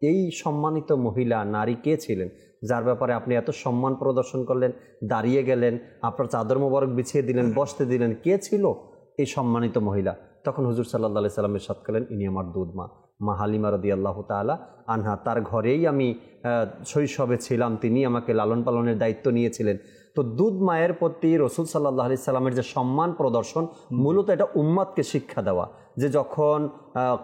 এই সম্মানিত মহিলা নারী কে ছিলেন যার ব্যাপারে আপনি এত সম্মান প্রদর্শন করলেন, দাঁড়িয়ে গেলেন, আপনার চাদর মোবারক বিছিয়ে দিলেন, বসতে দিলেন? কে ছিল এই সম্মানিত মহিলা? তখন হুজুর সাল্লাল্লাহু আলাইহি সাল্লাম ইরশাদ করলেন, ইনি আমার দুধ মা হালিমা রাদিয়াল্লাহু তাআলা আনহা। তার ঘরেই আমি শৈশবে ছিলাম, তিনি আমাকে লালন পালনের দায়িত্ব নিয়েছিলেন। তো দুধ মায়ের প্রতি রসুল সাল্লাল্লাহু আলাইহি সাল্লামের যে সম্মান প্রদর্শন, মূলত এটা উম্মাদকে শিক্ষা দেওয়া, যে যখন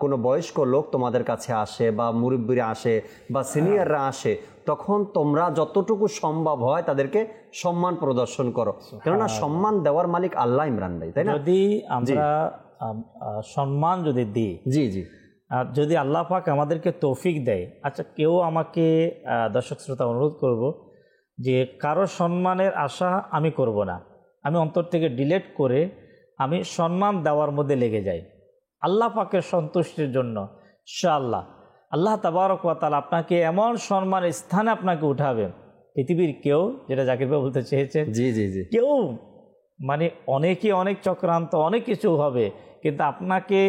কোনো বয়স্ক লোক তোমাদের কাছে আসে বা মুরব্বিরা আসে বা সিনিয়ররা আসে, তখন তোমরা যতটুকু সম্ভব হয় তাদেরকে সম্মান প্রদর্শন করো, কেননা সম্মান দেওয়ার মালিক আল্লাহ। ইমরান ভাই, তাই না? যদি আমরা সম্মান যদি দিই, জি, যদি আল্লাহ পাক আমাদেরকে তৌফিক দেয়। আচ্ছা, কেউ আমাকে, দর্শক শ্রোতা, অনুরোধ করব যে কারো সম্মানের আশা আমি করব না, আমি অন্তর থেকে ডিলেট করে আমি সম্মান দেওয়ার মধ্যে লেগে যাই আল্লাহ পাকের সন্তুষ্টির জন্য। ইনশাআল্লাহ আল্লাহ তাবারক ওয়া তাআলা আপনাকে এমন সম্মানের স্থানে আপনাকে উঠাবেন, পৃথিবীর কেউ, যেটা জাকির ভাই বলতে চেয়েছেন, জি, কেউ, মানে অনেকে অনেক চক্রান্ত, অনেক কিছু হবে, কিন্তু আপনাকে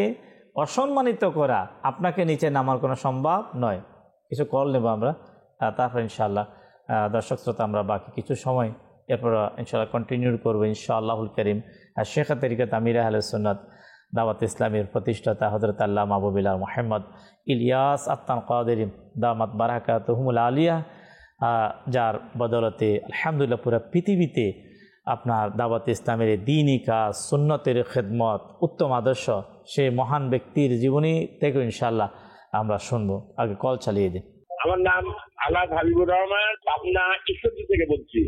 অসম্মানিত করা, আপনাকে নিচে নামার কোনো সম্ভব নয়। কিছু কল নেব আমরা, তারপর ইনশাআল্লাহ দর্শক শ্রোতা আমরা বাকি কিছু সময় এরপর ইনশাআল্লাহ কন্টিনিউ করবো ইনশাআল্লাহুল করিম। শেখ তরিকত আমির আহলে সুন্নাত দাওয়াত ইসলামের প্রতিষ্ঠাতা হযরত আল্লামা আবু বিলাল মুহাম্মদ ইলিয়াস আত্তান কাদেরী দামাত বারাকাতুহুমুল আলিয়া, যার বদলতে আলহামদুলিল্লাহ পুরো পৃথিবীতে আপনার দাওয়াত ইসলামের দ্বীনি কাজ, সুন্নতের খেদমত, উত্তম আদর্শ, সেই মহান ব্যক্তির জীবনী থেকে ইনশাআল্লাহ আমরা শুনবো। আগে কল চালিয়ে দিন। আমার নাম আলাদ হাবিবুর রহমান, পাবনা ঈশ্বরদী থেকে বলছি।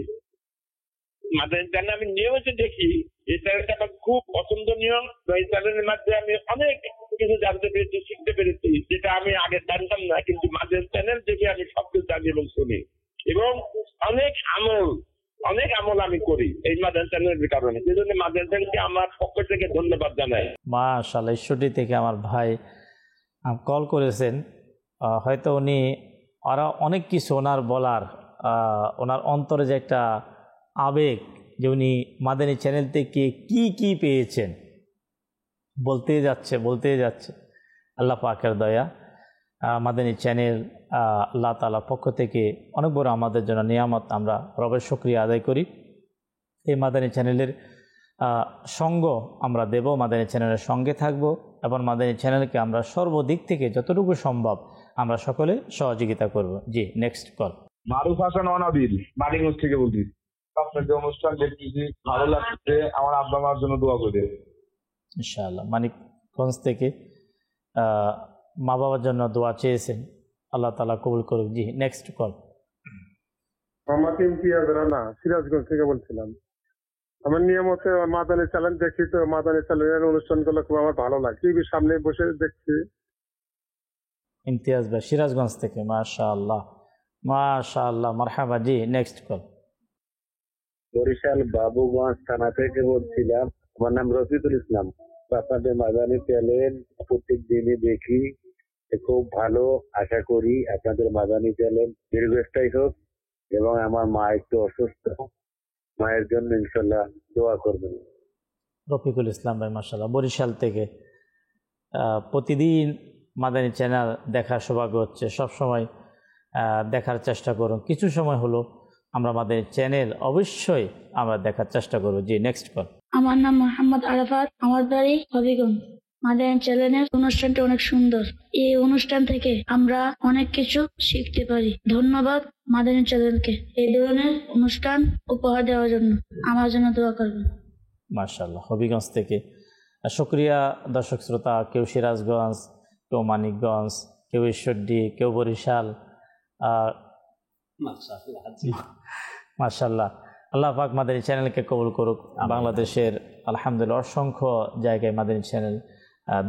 আমি নিয়মিত দেখি, এই চ্যানেলটা আমার খুব পছন্দনীয়। এই চ্যানেলের মাধ্যমে আমি অনেক কিছু জানতে পেরেছি, শিখতে পেরেছি, যেটা আমি আগে জানতাম না, কিন্তু মাঝে চ্যানেল দেখে আমি সবকিছু জানি এবং শুনি, এবং অনেক আমল অনেক আমল আমি করি এই মাদার চ্যানেলের কারণে। সেই জন্য মাদার চ্যানেলকে আমার পক্ষ থেকে ধন্যবাদ জানাই। মাশাআল্লাহ, ঈশ্বরদী থেকে আমার ভাই কল করেছেন। হয়তো উনি আরও অনেক কিছু ওনার বলার, ওনার অন্তরে যে একটা আবেগ, যে উনি মাদানী চ্যানেল থেকে কি পেয়েছেন, বলতেই যাচ্ছে। আল্লাহ পাকের দয়া, মাদানী চ্যানেল আল্লাহ তাআলার পক্ষ থেকে অনেক বড় আমাদের জন্য নিয়ামত। আমরা রবের শুকরিয়া আদায় করি। এই মাদানী চ্যানেলের সঙ্গ আমরা দেব, মাদানী চ্যানেলের সঙ্গে থাকব এবং মাদানী চ্যানেলকে আমরা সর্বদিক থেকে যতটুকু সম্ভব আমরা সকলে সহযোগিতা করব। জি, নেক্সট কল। মারুফ হাসান অনাবিল মালিগঞ্জ থেকে বলছি। আপনার যে অনুষ্ঠান দেখতেছি ভালো লাগছে, আমার আব্বা মার জন্য দোয়া করে। ইনশাআল্লাহ, মানিকগঞ্জ থেকে মা বাবার জন্য দোয়া চেয়েছেন, আল্লাহ তাআলা কবুল করুক। জি, নেক্সট কল। আমাকে ইমতিয়াজ রানা সিরাজগঞ্জ থেকে বলছিলাম। আমার নিয়মিত মাদানী চ্যানেল দেখি, তো মাদানী চ্যানেলের অনুষ্ঠানগুলো খুব আমার ভালো লাগে, টিভির সামনে বসে দেখছি। ইমতিয়াজ ভাই সিরাজগঞ্জ থেকে, মাশাআল্লাহ মারহাবা। জি, নেক্সট কল। বরিশাল বাবুগঞ্জ থানা থেকে বলছিলাম। আমার নাম রফিকুল ইসলাম। আপনাদের মাদানী চ্যানেল প্রত্যেক দিনই দেখি, খুব ভালো। আশা করি আপনাদের মাদানী চ্যানেল দীর্ঘস্থায়ী হোক এবং আমার মা একটু অসুস্থ, মায়ের জন্য ইনশাল্লাহ দোয়া করবেন। রফিকুল ইসলাম ভাই মাশাআল্লাহ বরিশাল থেকে। প্রতিদিন মাদানী চ্যানেল দেখার সৌভাগ্য হচ্ছে, সবসময় দেখার চেষ্টা করুন। কিছু সময় হলো আমরা মাদানী চ্যানেল অবশ্যই আমরা দেখার চেষ্টা করব। জি, নেক্সট কল। আমার নাম মোহাম্মদ আরাফাত, আমার বাড়ি হবিগঞ্জ। মাদানী চ্যানেলের অনুষ্ঠানটি অনেক সুন্দর। এই অনুষ্ঠান থেকে আমরা অনেক কিছু শিখতে পারি। ধন্যবাদ মাদানী চ্যানেলকে এই ধরনের অনুষ্ঠান উপহার দেওয়ার জন্য। আমার জন্য দোয়া করবেন। মাশাআল্লাহ, হবিগঞ্জ থেকে শুকরিয়া। দর্শক শ্রোতা, কেউ সিরাজগঞ্জ, কেউ মানিকগঞ্জ, কেউ ঈশ্বরদী, কেউ বরিশাল। মাশাআল্লাহ, আল্লাহ পাক মাদানী চ্যানেলকে কবুল করুক। বাংলাদেশের আলহামদুলিল্লাহ অসংখ্য জায়গায় মাদানী চ্যানেল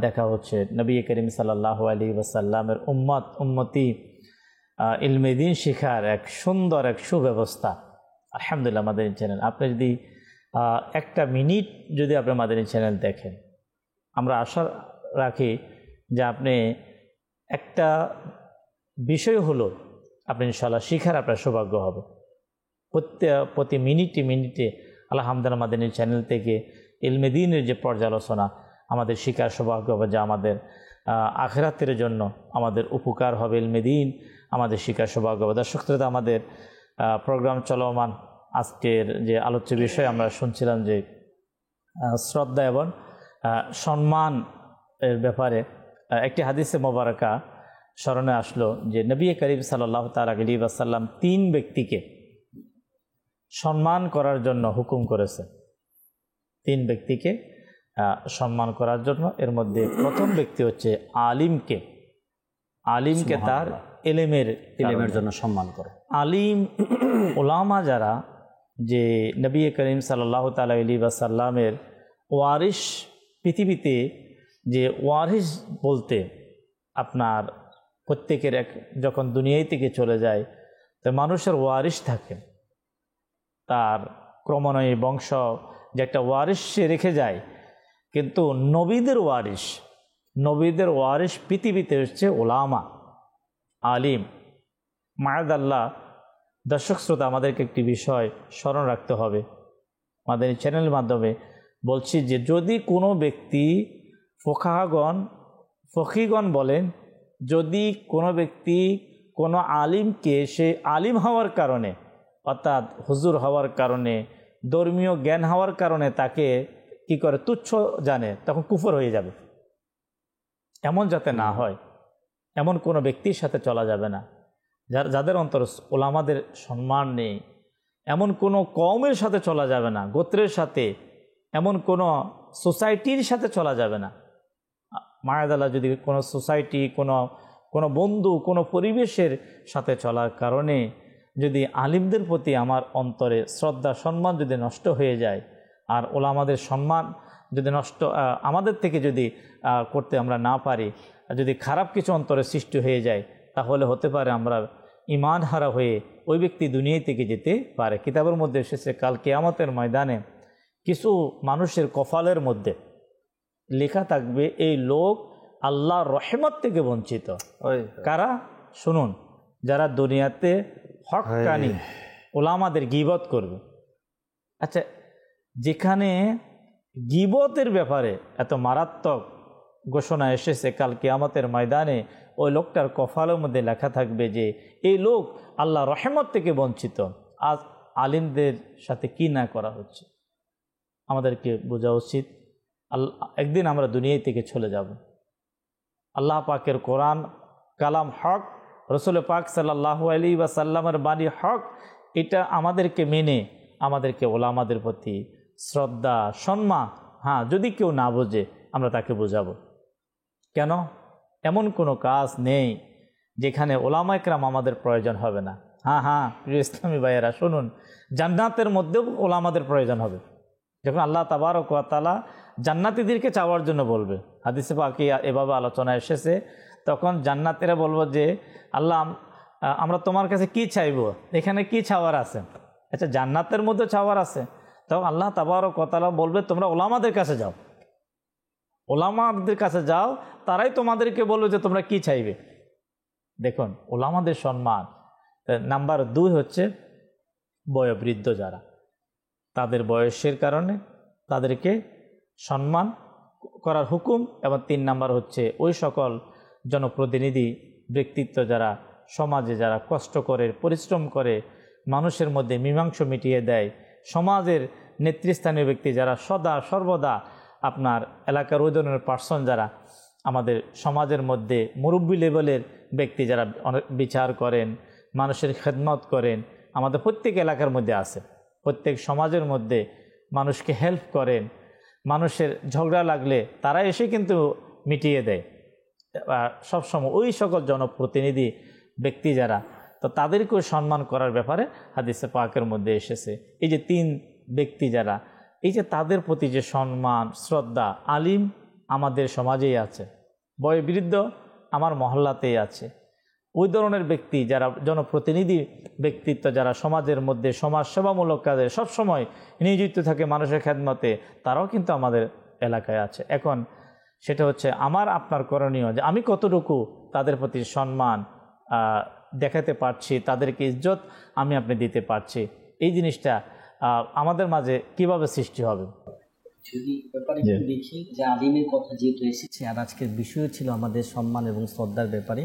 দেখা হচ্ছে। নবী করিম সাল্লাল্লাহু আলাইহি ওয়াসাল্লামের উম্মতি ইলমে দ্বীন শিখার এক সুন্দর এক সুব্যবস্থা আলহামদুলিল্লাহ মাদানী চ্যানেল। আপনি যদি একটা মিনিট যদি আপনি মাদানী চ্যানেল দেখেন, আমরা আশা রাখি যে আপনি একটা বিষয় হলো আপনি ইনশাআল্লাহ শিখার আপনার সৌভাগ্য হবে। প্রতি মিনিটে আলহামদুলিল্লাহ মাদানী চ্যানেল থেকে ইলমে দ্বীনের যে পর্যালোচনা আমাদের শিকার সৌভাগ্য হবে, যা আমাদের আখিরাতের জন্য আমাদের উপকার হবে। ইলমে দ্বীন আমাদের শিকার সৌভাগ্য হবে। দর্শক শ্রোতা, আমাদের প্রোগ্রাম চলমান। আজকের যে আলোচ্য বিষয় আমরা শুনছিলাম যে শ্রদ্ধা এবং সম্মান এর ব্যাপারে একটি হাদিসে মোবারকা স্মরণে আসলো যে নবী করিম সাল্লাল্লাহু তাআলা আলাইহি ওয়াসাল্লাম 3 ব্যক্তিকে সম্মান করার জন্য হুকুম করেছে। 3 ব্যক্তিকে সম্মান করার জন্য। এর মধ্যে প্রথম ব্যক্তি হচ্ছে আলিমকে তার ইলমের জন্য সম্মান করে। আলিম ওলামা যারা, যে নবী করিম সাল্লাল্লাহু তাআলা আলাইহি ওয়াসাল্লামের ওয়ারিস, পৃথিবীতে যে ওয়ারিস বলতে আপনার প্রত্যেকের যখন দুনিয়ায় থেকে চলে যায় তো মানুষের ওয়ারিস থাকে, তার ক্রমান্বয়ে বংশ যে একটা ওয়ারিস সে রেখে যায়। কিন্তু নবীদের ওয়ারিস পৃথিবীতে হচ্ছে ওলামা, আলিম। মায়াদাল্লাহ, দর্শক শ্রোতা, আমাদেরকে একটি বিষয় স্মরণ রাখতে হবে। আমাদের চ্যানেলের মাধ্যমে বলছি যে যদি কোনো ব্যক্তি ফকিগণ বলেন, যদি কোনো ব্যক্তি কোনো আলিমকে সে আলিম হওয়ার কারণে, অর্থাৎ হুজুর হওয়ার কারণে, ধর্মীয় জ্ঞান হওয়ার কারণে তাকে কি করে তুচ্ছ জানে, তখন কুফর হয়ে যাবে। এমন যাতে না হয়, এমন কোনো ব্যক্তির সাথে চলা যাবে না যাদের অন্তর ওলামাদের সম্মান নেই। এমন কোনো কওমের সাথে চলা যাবে না, গোত্রের সাথে, এমন কোনো সোসাইটির সাথে চলা যাবে না। মায়াদাল্লাহ, যদি কোনো সোসাইটি, কোনো বন্ধু, কোনো পরিবেশের সাথে চলার কারণে যদি আলিমদের প্রতি আমার অন্তরে শ্রদ্ধা সম্মান যদি নষ্ট হয়ে যায়, আর ওলামাদের সম্মান যদি আমাদের থেকে যদি করতে আমরা না পারি, যদি খারাপ কিছু অন্তরে সৃষ্টি হয়ে যায়, তাহলে হতে পারে আমরা ঈমান হারা হয়ে ওই ব্যক্তি দুনিয়া থেকে যেতে পারে। কিতাবের মধ্যে এসেছে কাল কিয়ামতের ময়দানে কিছু মানুষের কপালের মধ্যে লেখা থাকবে এই লোক আল্লাহর রহমত থেকে বঞ্চিত। কারা? শুনুন, যারা দুনিয়াতে হক্কানি ওলামাদের গীবত করবে। আচ্ছা, যেখানে গীবতের ব্যাপারে এত মারাত্মক ঘোষণা এসেছে, কাল কিয়ামতের ময়দানে ওই লোকটার কপালের মধ্যে লেখা থাকবে যে এই লোক আল্লাহ রহমত থেকে বঞ্চিত। আজ আলিমদের সাথে কি না করা হচ্ছে, আমাদেরকে বোঝা উচিত। একদিন আমরা দুনিয়া থেকে চলে যাব। আল্লাহ পাকের কোরআন কালাম হক, রসুল পাক সাল্লাল্লাহু আলাইহি ওয়াসাল্লামের বাণী হক, এটা আমাদেরকে মেনে আমাদেরকে ওলামাদের প্রতি শ্রদ্ধা সম্মান, হ্যাঁ যদি কেউ না বোঝে আমরা তাকে বোঝাবো। কেন? এমন কোনো কাজ নেই যেখানে ওলামা ইকরাম আমাদের প্রয়োজন হবে না। হ্যাঁ প্রিয় ইসলামী ভাইয়েরা শুনুন, জান্নাতের মধ্যেও ওলামাদের প্রয়োজন হবে। যখন আল্লাহ তাবারক ওয়া তাআলা জান্নাতীদেরকে চাওয়ার জন্য বলবে, হাদিসে পাকে এভাবে আলোচনা এসেছে, তখন জান্নাতীরা বলবো যে আল্লাহ আমরা তোমার কাছে কি চাইবো, এখানে কি চাওয়ার আছে? আচ্ছা, জান্নাতের মধ্যে চাওয়ার আছে। তখন আল্লাহ তাবারক ওয়া তাআলা বলবে তোমরা ওলামাদের কাছে যাও, ওলামাদের কাছে যাও, তারাই তোমাদেরকে বলবে যে তোমরা কি চাইবে। দেখুন ওলামাদের সম্মান। নাম্বার 2 হচ্ছে বয়োবৃদ্ধ যারা, তাদের বয়সের কারণে তাদেরকে সম্মান করার হুকুম। এবং 3 নাম্বার হচ্ছে ওই সকল জনপ্রতিনিধি ব্যক্তিত্ব যারা সমাজে যারা কষ্ট করে পরিশ্রম করে মানুষের মধ্যে মীমাংসা মিটিয়ে দেয়, সমাজের নেতৃস্থানীয় ব্যক্তি যারা সদা সর্বদা আপনার এলাকার ওই ধরনের পার্সন যারা আমাদের সমাজের মধ্যে মুরব্বী লেভেলের ব্যক্তি যারা অনেক বিচার করেন, মানুষের খেদমত করেন, আমাদের প্রত্যেক এলাকার মধ্যে আছে। প্রত্যেক সমাজের মধ্যে মানুষকে হেল্প করেন, মানুষের ঝগড়া লাগলে তারা এসে কিন্তু মিটিয়ে দেয় সবসময়। ওই সকল জনপ্রতিনিধি ব্যক্তি যারা, তো তাদেরকেও সম্মান করার ব্যাপারে হাদিসে পাকের মধ্যে এসেছে। এই যে 3 ব্যক্তি যারা, এই যে তাদের প্রতি যে সম্মান শ্রদ্ধা, আলিম আমাদের সমাজেই আছে, বয়োবৃদ্ধ আমার মহল্লাতেই আছে। ওই ধরনের ব্যক্তি যারা জনপ্রতিনিধি ব্যক্তিত্ব যারা সমাজের মধ্যে সমাজ সেবামূলক কাজে সবসময় নিয়োজিত থাকে মানুষের খেদমতে, তারাও কিন্তু আমাদের এলাকায় আছে। এখন সেটা হচ্ছে আমার আপনার করণীয় যে আমি কতটুকু তাদের প্রতি সম্মান দেখাতে পারছি, তাদেরকে ইজ্জত আমি আপনি দিতে পারছি, এই জিনিসটা আমাদের মাঝে কিভাবে সৃষ্টি হবে। যদি ব্যাপারে একটু দেখি যে আলিমের কথা যেহেতু এসেছে, আর আজকের বিষয় ছিল আমাদের সম্মান এবং শ্রদ্ধার ব্যাপারে।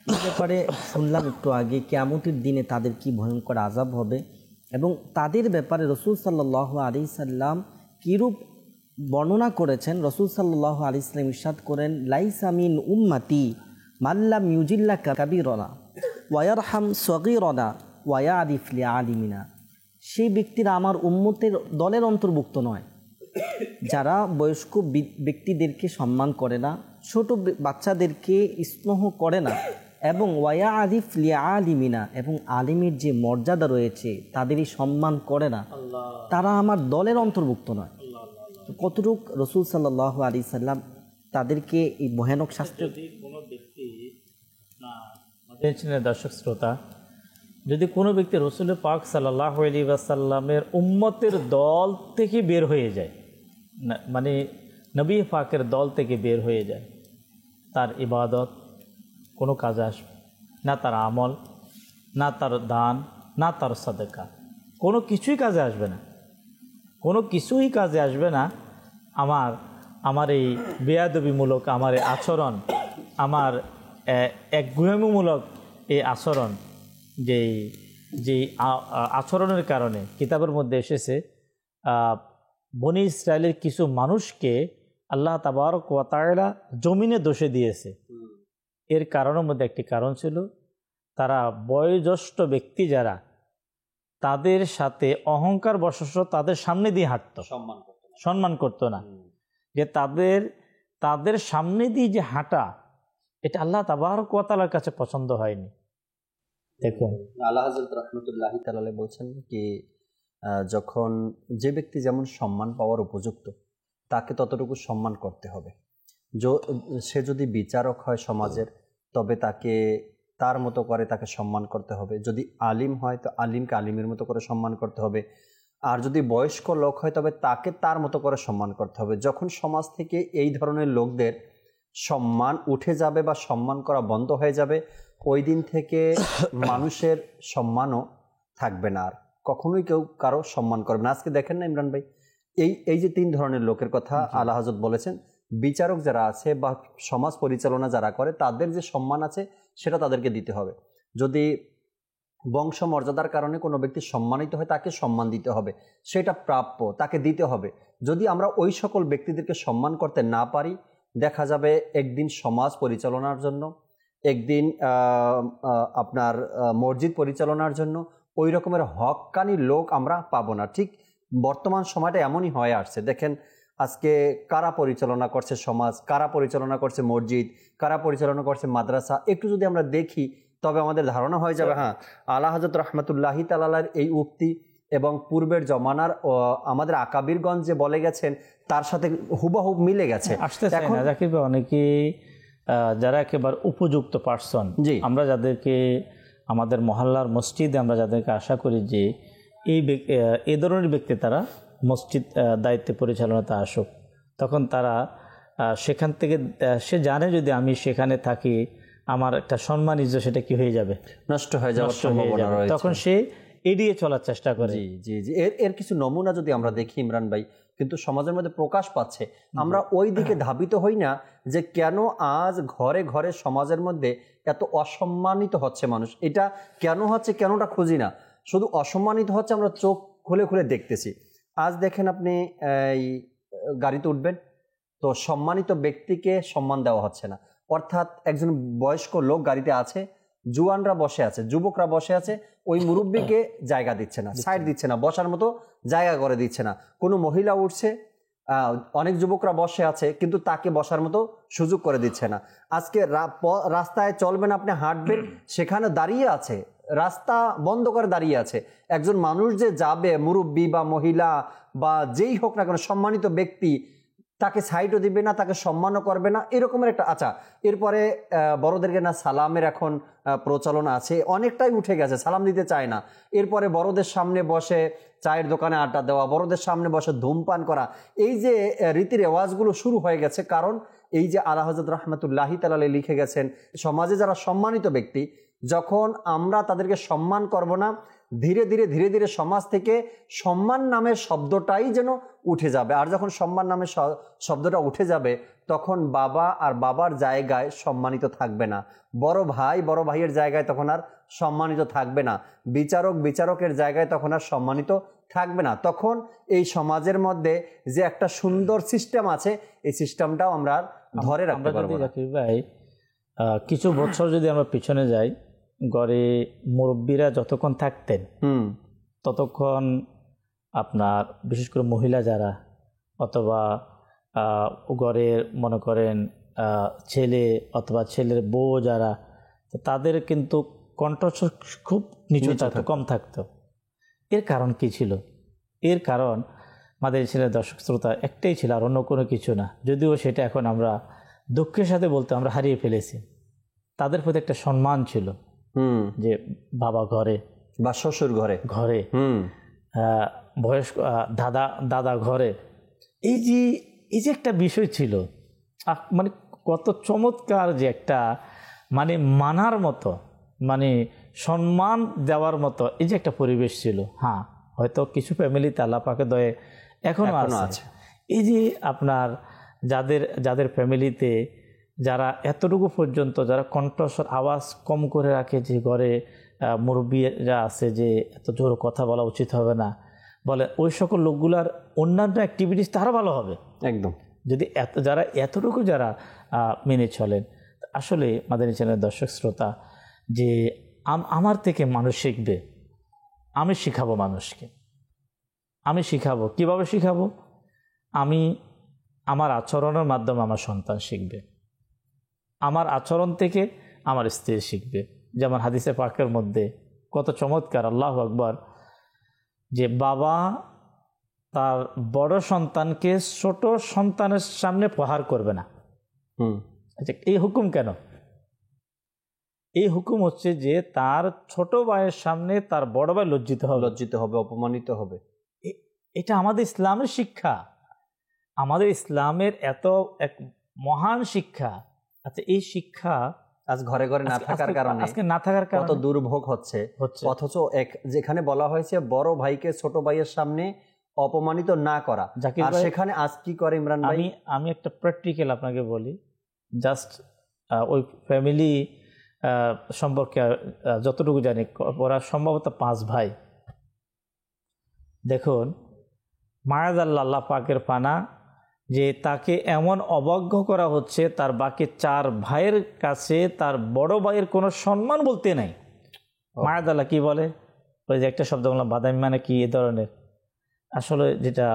এই ব্যাপারে শুনলাম একটু আগে কিয়ামতের দিনে তাদের কি ভয়ঙ্কর আযাব হবে এবং তাদের ব্যাপারে রাসূল সাল্লাল্লাহু আলাইহি সাল্লাম কিরূপ বর্ণনা করেছেন। রাসূল সাল্লাল্লাহু আলাইহি সাল্লাম ইরশাদ করেন, লাইসা মিন উম্মতি মাল্লাম ইউজিল্লা কাবীরানা ওয়া ইয়ারহাম সগীরানা ওয়া ইয়ারিফ লিআলিমিনা। সেই ব্যক্তিরা আমার উম্মতের দলের অন্তর্ভুক্ত নয় যারা বয়স্ক ব্যক্তিদেরকে সম্মান করে না, ছোট বাচ্চাদেরকে স্নেহ করে না, এবং ওয়া আরিফ লিআলিমিনা, এবং আলিমের যে মর্যাদা রয়েছে তাদেরই সম্মান করে না, তারা আমার দলের অন্তর্ভুক্ত নয়। কতটুক রাসূল সাল্লাল্লাহু আলাইহি সাল্লাম তাদেরকে এই ভয়ানক শাস্তি। কোনো ব্যক্তি দর্শক শ্রোতা, যদি কোনো ব্যক্তি রাসূল পাক সাল্লাল্লাহু আলাইহি ওয়াসাল্লামের উম্মতের দল থেকে বের হয়ে যায়, মানে নবী পাকের দল থেকে বের হয়ে যায়, তার ইবাদত কোনো কাজে আসবে না, তার আমল না, তার দান না, তার সাদাকা, কোনো কিছুই কাজে আসবে না, কোনো কিছুই কাজে আসবে না। আমার এই বেয়াদবিমূলক আমার এই আচরণ, আমার একগুহামিমূলক এই আচরণ, যেই আচরণের কারণে কিতাবের মধ্যে এসেছে বনি ইসরায়েলের কিছু মানুষকে আল্লাহ তাবারক ওয়া তাআলা জমিনে দোষে দিয়েছে। এর কারণের মধ্যে একটি কারণ ছিল তারা বয়োজ্যেষ্ঠ ব্যক্তি যারা, তাদের সাথে অহংকার বশত তাদের সামনে দিয়ে হাঁটত, সম্মান করতো না। যে তাদের সামনে দিয়ে যে হাঁটা, এটা আল্লাহ তাবারক ওয়া তাআলার কাছে পছন্দ হয়নি। দেখুন আল্লাহ হযরত রাহমাতুল্লাহি তাআলা বলছেন কি, যখন যে ব্যক্তি যেমন সম্মান পাওয়ার উপযুক্ত তাকে ততটুকু সম্মান করতে হবে। সে যদি বিচারক হয় সমাজের, তবে তার মতো করে তাকে সম্মান করতে হবে। যদি আলিম হয় তো আলিমকে আলিমের মতো করে সম্মান করতে হবে। আর যদি বয়স্ক লোক হয় তবে তাকে তার মতো করে সম্মান করতে হবে। যখন সমাজ থেকে এই ধরনের লোকদের সম্মান উঠে যাবে বা সম্মান করা বন্ধ হয়ে যাবে, ওই দিন থেকে মানুষের সম্মানও থাকবে না, আর কখনোই কেউ কারো সম্মান করবে না। আজকে দেখেন না ইমরান ভাই, এই যে 3 ধরনের লোকের কথা আলা হযরত বলেছেন, বিচারক যারা আছে বা সমাজ পরিচালনা যারা করে তাদের যে সম্মান আছে সেটা তাদেরকে দিতে হবে। যদি বংশ মর্যাদার কারণে কোনো ব্যক্তি সম্মানিত হয় তাকে সম্মান দিতে হবে, সেটা প্রাপ্য, তাকে দিতে হবে। যদি আমরা ওই সকল ব্যক্তিদেরকে সম্মান করতে না পারি, দেখা যাবে একদিন সমাজ পরিচালনার জন্য, একদিন আপনার মসজিদ পরিচালনার জন্য ওই রকমের হক্কানি লোক আমরা পাবো না। ঠিক বর্তমান সময়টা এমনই হয়ে আসছে। দেখেন আজকে কারা পরিচালনা করছে সমাজ, কারা পরিচালনা করছে মসজিদ, কারা পরিচালনা করছে মাদ্রাসা, একটু যদি আমরা দেখি তবে আমাদের ধারণা হয়ে যাবে হ্যাঁ আলা হযরত রাহমাতুল্লাহি তাআলার এই উক্তি এবং পূর্বের জমানার আমাদের আকাবিরগঞ্জ যে বলে গেছেন তার সাথে হুবহুব মিলে গেছে। এখন জাকির ভাই অনেকেই যারা একেবারে উপযুক্ত পার্সন, আমরা যাদেরকে আমাদের মহল্লার মসজিদে আমরা যাদেরকে আশা করি যে এই ধরনের ব্যক্তি তারা মসজিদ দায়িত্বে পরিচালনাতে আসুক, তখন তারা সেখান থেকে সে জানে যদি আমি সেখানে থাকি আমার একটা সম্মান ইজ্জত সেটা কি হয়ে যাবে, নষ্ট হয়ে যাওয়ার সম্ভাবনা রয়েছে, তখন সে এড়িয়ে চলার চেষ্টা করে। জি জি এর কিছু নমুনা যদি আমরা দেখি ইমরান ভাই, কিন্তু সমাজের মধ্যে প্রকাশ পাচ্ছে। আমরা ওই দিকে ধাবিত হই না যে কেন আজ ঘরে ঘরে সমাজের মধ্যে এত অসম্মানিত হচ্ছে মানুষ, এটা কেন হচ্ছে কেনটা খুঁজি না, শুধু অসম্মানিত হচ্ছে আমরা চোখ খুলে খুলে দেখতেছি। আজ দেখেন আপনি এই গাড়িতে উঠবেন তো সম্মানিত ব্যক্তিকে সম্মান দেওয়া হচ্ছে না, অর্থাৎ একজন বয়স্ক লোক গাড়িতে আছে, জুয়ানরা বসে আছে, যুবকরা বসে আছে, ওই মুরব্বীকে জায়গা দিচ্ছে না, সাইড দিচ্ছে না, বসার মতো জায়গা করে দিচ্ছে না। কোনো মহিলা উঠছে, অনেক যুবকরা বসে আছে কিন্তু তাকে বসার মতো সুযোগ করে দিচ্ছে না। আজকে রাস্তায় চলবেন, আপনি হাঁটবেন, সেখানে দাঁড়িয়ে আছে, রাস্তা বন্ধ করে দাঁড়িয়ে আছে, একজন মানুষ যে যাবে, মুরব্বী বা মহিলা বা যেই হোক না কেন সম্মানিত ব্যক্তি, তাকে সাইডও দিবে না, তাকে সম্মানও করবে না, এরকমের একটা। আচ্ছা, এরপরে বড়দেরকে না সালামের এখন প্রচলন আছে, অনেকটাই উঠে গেছে, সালাম দিতে চায় না। এরপরে বড়দের সামনে বসে চায়ের দোকানে আড্ডা দেওয়া, বড়দের সামনে বসে ধূমপান করা, এই যে রীতি রেওয়াজগুলো শুরু হয়ে গেছে। কারণ এই যে আলা হযরত রাহমাতুল্লাহি তাআলা লিখে গেছেন, সমাজে যারা সম্মানিত ব্যক্তি, যখন আমরা তাদেরকে সম্মান করব না, ধীরে ধীরে ধীরে ধীরে সমাজ থেকে সম্মান নামের শব্দটাই যেন উঠে যাবে। আর যখন সম্মান নামের শব্দটা উঠে যাবে, তখন বাবা আর বাবার জায়গায় সম্মানিত থাকবে না, বড় ভাই বড় ভাইয়ের জায়গায় তখন আর সম্মানিত থাকবে না, বিচারক বিচারকের জায়গায় তখন আর সম্মানিত থাকবে না। তখন এই সমাজের মধ্যে যে একটা সুন্দর সিস্টেম আছে, এই সিস্টেমটাও আমরা ধরে রাখতে পারবো না। ভাই কিছু বছর যদি আমরা পিছনে যাই, ঘরে মুরব্বীরা যতক্ষণ থাকতেন ততক্ষণ আপনার বিশেষ করে মহিলা যারা অথবা ঘরের মনে করেন ছেলে অথবা ছেলের বউ যারা, তাদের কিন্তু কণ্ঠস্বর খুব নিচু থাকতো, কম থাকতো। এর কারণ কি ছিল? এর কারণ আমাদের ছেলে দর্শক শ্রোতা একটাই ছিল, আর অন্য কোনো কিছু না। যদিও সেটা এখন আমরা দুঃখের সাথে বলতে আমরা হারিয়ে ফেলেছি। তাদের প্রতি একটা সম্মান ছিল যে বাবা ঘরে বা শ্বশুর ঘরে ঘরে বয়স্ক দাদা ঘরে, এই যে একটা বিষয় ছিল, মানে কত চমৎকার যে একটা মানে মানার মতো, মানে সম্মান দেওয়ার মতো এই যে একটা পরিবেশ ছিল। হ্যাঁ, হয়তো কিছু ফ্যামিলিতে আল্লাহ পাকের দয়ে এখনো আছে। এই যে আপনার যাদের ফ্যামিলিতে যারা এতটুকু পর্যন্ত যারা কণ্ঠস্বর আওয়াজ কম করে রাখে, যে ঘরে মুরব্বীরা আছে যে এত জোর কথা বলা উচিত হবে না বলে, ওই সকল লোকগুলার অন্যান্য অ্যাক্টিভিটিস তারা ভালো হবে একদম, যদি যারা এতটুকু যারা মেনে চলেন। আসলে মাদানী চ্যানেলের দর্শক শ্রোতা, যে আমার থেকে মানুষ শিখবে, আমি শিখাবো মানুষকে, আমি শিখাবো। কিভাবে শিখাবো? আমি আমার আচরণের মাধ্যমে আমার সন্তান শিখবে, আমার আচরণ থেকে আমার স্ত্রী শিখবে। যেমন হাদিসে পাকের মধ্যে কত চমৎকার, আল্লাহু আকবার, যে বাবা তার বড় সন্তানকে ছোট সন্তানের সামনে প্রহার করবে না। আচ্ছা, এই হুকুম কেন? এই হুকুম হচ্ছে যে তার ছোট ভাইয়ের সামনে তার বড় ভাই লজ্জিত হবে, অপমানিত হবে। এটা আমাদের ইসলামের শিক্ষা, আমাদের ইসলামের এত এক মহান শিক্ষা। আচ্ছা, এই শিক্ষা আজ ঘরে ঘরে না থাকার কারণে, আজকে না থাকার কারণে কত দুর্ভোগ হচ্ছে। অথচ যেখানে বলা হয়েছে বড় ভাইকে ছোট ভাইয়ের সামনে অপমানিত না করা, আর সেখানে আজ কি করে ইমরান ভাই? আমি একটা প্র্যাকটিক্যাল আপনাকে বলি, জাস্ট ওই ফ্যামিলি সম্পর্কে যতটুকু জানি, ওরা সম্ভবত 5 ভাই। দেখুন, মায়াদাল্লাহ, আল্লাহ পাকের পানা, যে তাকে এমন অবজ্ঞ করা হচ্ছে, তার বাকি 4 ভাইয়ের কাছে তার বড় ভাইয়ের কোনো সম্মান বলতে নাই। মায়াদাল্লাহ কি বলে, ওই যে একটা শব্দ বললাম বাদামি, মানে কি এ ধরনের, আসলে যেটা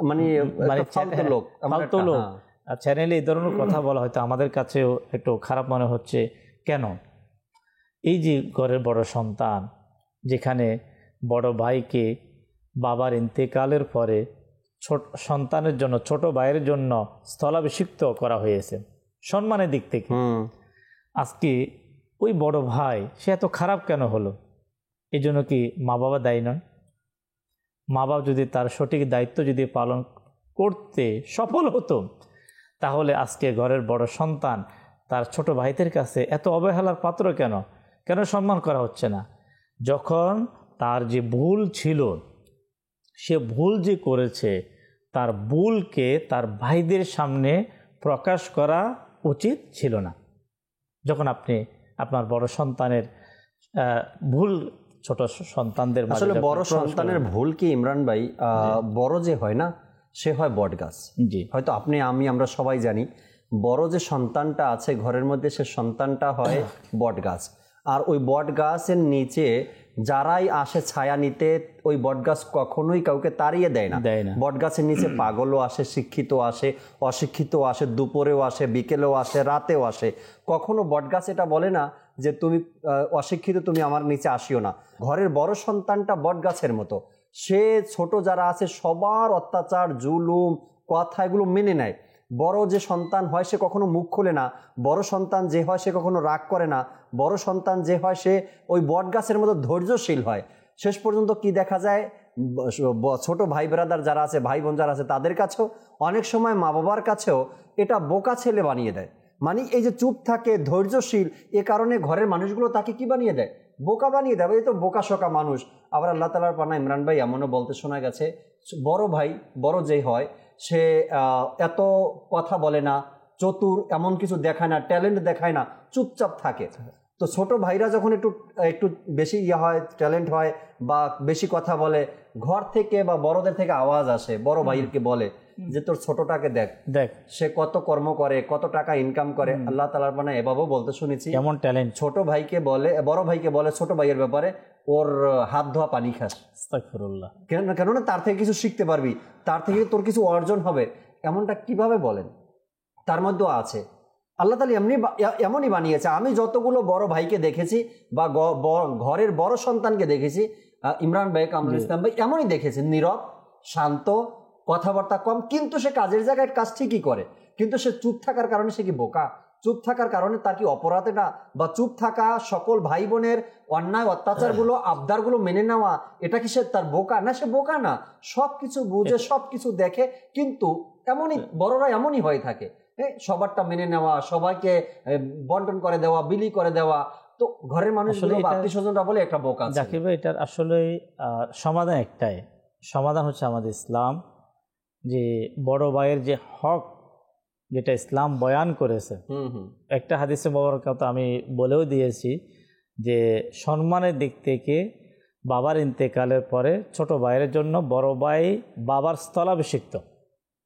মানে ফালতু লোক চ্যানেলে এই ধরনের কথা বলা হয়তো আমাদের কাছেও একটু খারাপ মনে হচ্ছে। কেন? এই যে ঘরের বড় সন্তান, যেখানে বড় ভাইকে বাবার ইন্তেকালের পরে সন্তানের জন্য, ছোট ভাইয়ের জন্য স্থলাভিষিক্ত করা হয়েছে সম্মানের দিক থেকে, আজকে ওই বড় ভাই সে এত খারাপ কেন হলো? এই জন্য কি মা বাবা দায়ী নয়? মা বাবা যদি তার সঠিক দায়িত্ব যদি পালন করতে সফল হতো, তাহলে আজকে ঘরের বড় সন্তান তার ছোট ভাইদের কাছে এত অবহেলার পাত্র কেন? কেন সম্মান করা হচ্ছে না? যখন তার যে ভুল ছিল, সে ভুল যে করেছে, তার ভুলকে তার ভাইদের সামনে প্রকাশ করা উচিত ছিল না। যখন আপনি আপনার বড় সন্তানের ভুল ছোট সন্তানদের মাঝে, আসলে বড় সন্তানের ভুল কি ইমরান ভাই, বড় যে হয় না, সে হয় বটগাছ। জি, হয়তো আপনি, আমরা সবাই জানি, বড় যে সন্তানটা আছে ঘরের মধ্যে, সে সন্তানটা হয় বটগাছ। আর ওই বটগাছের নিচে যারাই আসে ছায়া নিতে, ওই বটগাছ কখনোই কাউকে তাড়িয়ে দেয় না। বটগাছের নিচে পাগলও আসে, শিক্ষিত আসে, অশিক্ষিত আসে, দুপুরেও আসে, বিকেলেও আসে, রাতেও আসে। কখনো বটগাছ এটা বলে না যে তুমি অশিক্ষিত, তুমি আমার নিচে আসিও না। ঘরের বড় সন্তানটা বটগাছের মতো, সে ছোট যারা আছে সবার অত্যাচার, জুলুম, কথা এগুলো মেনে নেয়। বড় যে সন্তান হয় সে কখনো মুখ খোলে না, বড় সন্তান যে হয় সে কখনো রাগ করে না, বড় সন্তান যে হয় সে ওই বটগাছের মতো ধৈর্যশীল হয়। শেষ পর্যন্ত কি দেখা যায়, ছোট ভাই ব্রাদার যারা আছে, ভাই বোন যারা আছে, তাদের কাছেও অনেক সময় মা বাবার কাছেও এটা বোকা ছেলে বানিয়ে দেয়। মানে এই যে চুপ থাকে, ধৈর্যশীল, এ কারণে ঘরের মানুষগুলো তাকে কি বানিয়ে দেয়? বোকা বানিয়ে দেয়। এই তো বোকা শোকা মানুষ। আবার আল্লাহ তাআলার পানা ইমরান ভাই এমনও বলতে শোনা গেছে, বড় ভাই বড় যেই হয় সে এত কথা বলে না, চতুর এমন কিছু দেখায় না, ট্যালেন্ট দেখায় না, চুপচাপ থাকে। তো ছোট ভাইরা যখন একটু বেশি হয়, ট্যালেন্ট হয় বা বেশি কথা বলে, ঘর থেকে বা বড়দের থেকে আওয়াজ আসে, বড় ভাইকে বলে যে তোর ছোটটাকে দেখ সে কত কর্ম করে, কত টাকা ইনকাম করে। আল্লাহ তাআলার মানে এভাবেও বলতে শুনেছি, কেমন ট্যালেন্ট। ছোট ভাইকে বলে, বড় ভাইকে বলে ছোট ভাইয়ের ব্যাপারে, ওর হাত ধোয়া পানি খাস। আস্তাগফিরুল্লাহ। কেননা তার থেকে কিছু শিখতে পারবি, তার থেকে তোর কিছু অর্জন হবে। এমনটা কিভাবে বলেন? তার মধ্যেও আছে আল্লাহ তাআলা এমনই বানিয়েছে। আমি যতগুলো বড় ভাইকে দেখেছি বা ঘরের বড় সন্তানকে দেখেছি, ইমরান ভাই, কামরুল ইসলাম ভাই, এমনই দেখেছি, নীরব, শান্ত, কথাবার্তা কম, কিন্তু সে কাজের জায়গায় কাজ ঠিকই করে। কিন্তু সে চুপ থাকার কারণে সে কি বোকা? চুপ থাকার কারণে তার কি অপরাধ এটা? বা চুপ থাকা, সকল ভাই বোনের অন্যায় অত্যাচারগুলো, আবদারগুলো মেনে নেওয়া, এটা কি সে তার বোকা? না, সে বোকা না, সব কিছু বুঝে, সব কিছু দেখে। কিন্তু এমনই বড়রা এমনই হয়ে থাকে, সবারটা মেনে নেওয়া, সবাইকে বন্টন করে দেওয়া, বিলি করে দেওয়া। তো ঘরের মানুষগুলো, আত্মীয় স্বজনরা বলে একটা বোকা। জাকির ভাই, এটার আসলে সমাধান একটাই, সমাধান হচ্ছে আমাদের ইসলাম, যে বড় ভাইয়ের যে হক, যেটা ইসলাম বয়ান করেছে। একটা হাদিসে মোবারকাত আমি বলেও দিয়েছি যে সম্মানের দিক থেকে বাবার ইন্তেকালের পরে ছোট ভাইয়ের জন্য বড় ভাই বাবার স্থলাভিষিক্ত,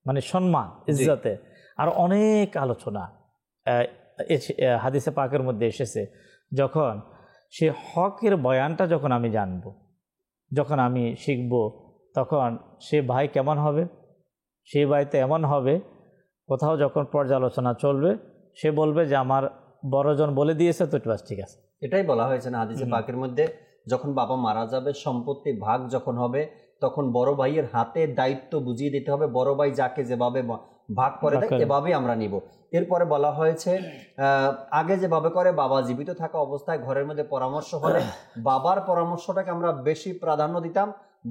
মানে সম্মান, ইজ্জতে। আর অনেক আলোচনা হাদিসে পাকের মধ্যে এসেছে। যখন সে হকের বয়ানটা যখন আমি জানব, যখন আমি শিখব, তখন সে ভাই কেমন হবে? সেই ভাইতে এমন হবে, কোথাও যখন পর্যালোচনা চলবে, সে বলবে যে আমার বড়জন বলে দিয়েছে, তো বাস ঠিক আছে। এটাই বলা হয়েছে না হাদিসে পাকের মধ্যে, যখন বাবা মারা যাবে, সম্পত্তি ভাগ যখন হবে, তখন বড় ভাইয়ের হাতে দায়িত্ব বুঝিয়ে দিতে হবে। বড় ভাই যাকে যেভাবে ভাগ করে দেয়, এভাবে আমরা নিব। এরপরে বলা হয়েছে আগে যেভাবে করে বাবা জীবিত থাকা অবস্থায় ঘরের মধ্যে পরামর্শ হলে বাবার পরামর্শটাকে আমরা বেশি প্রাধান্য দিতাম,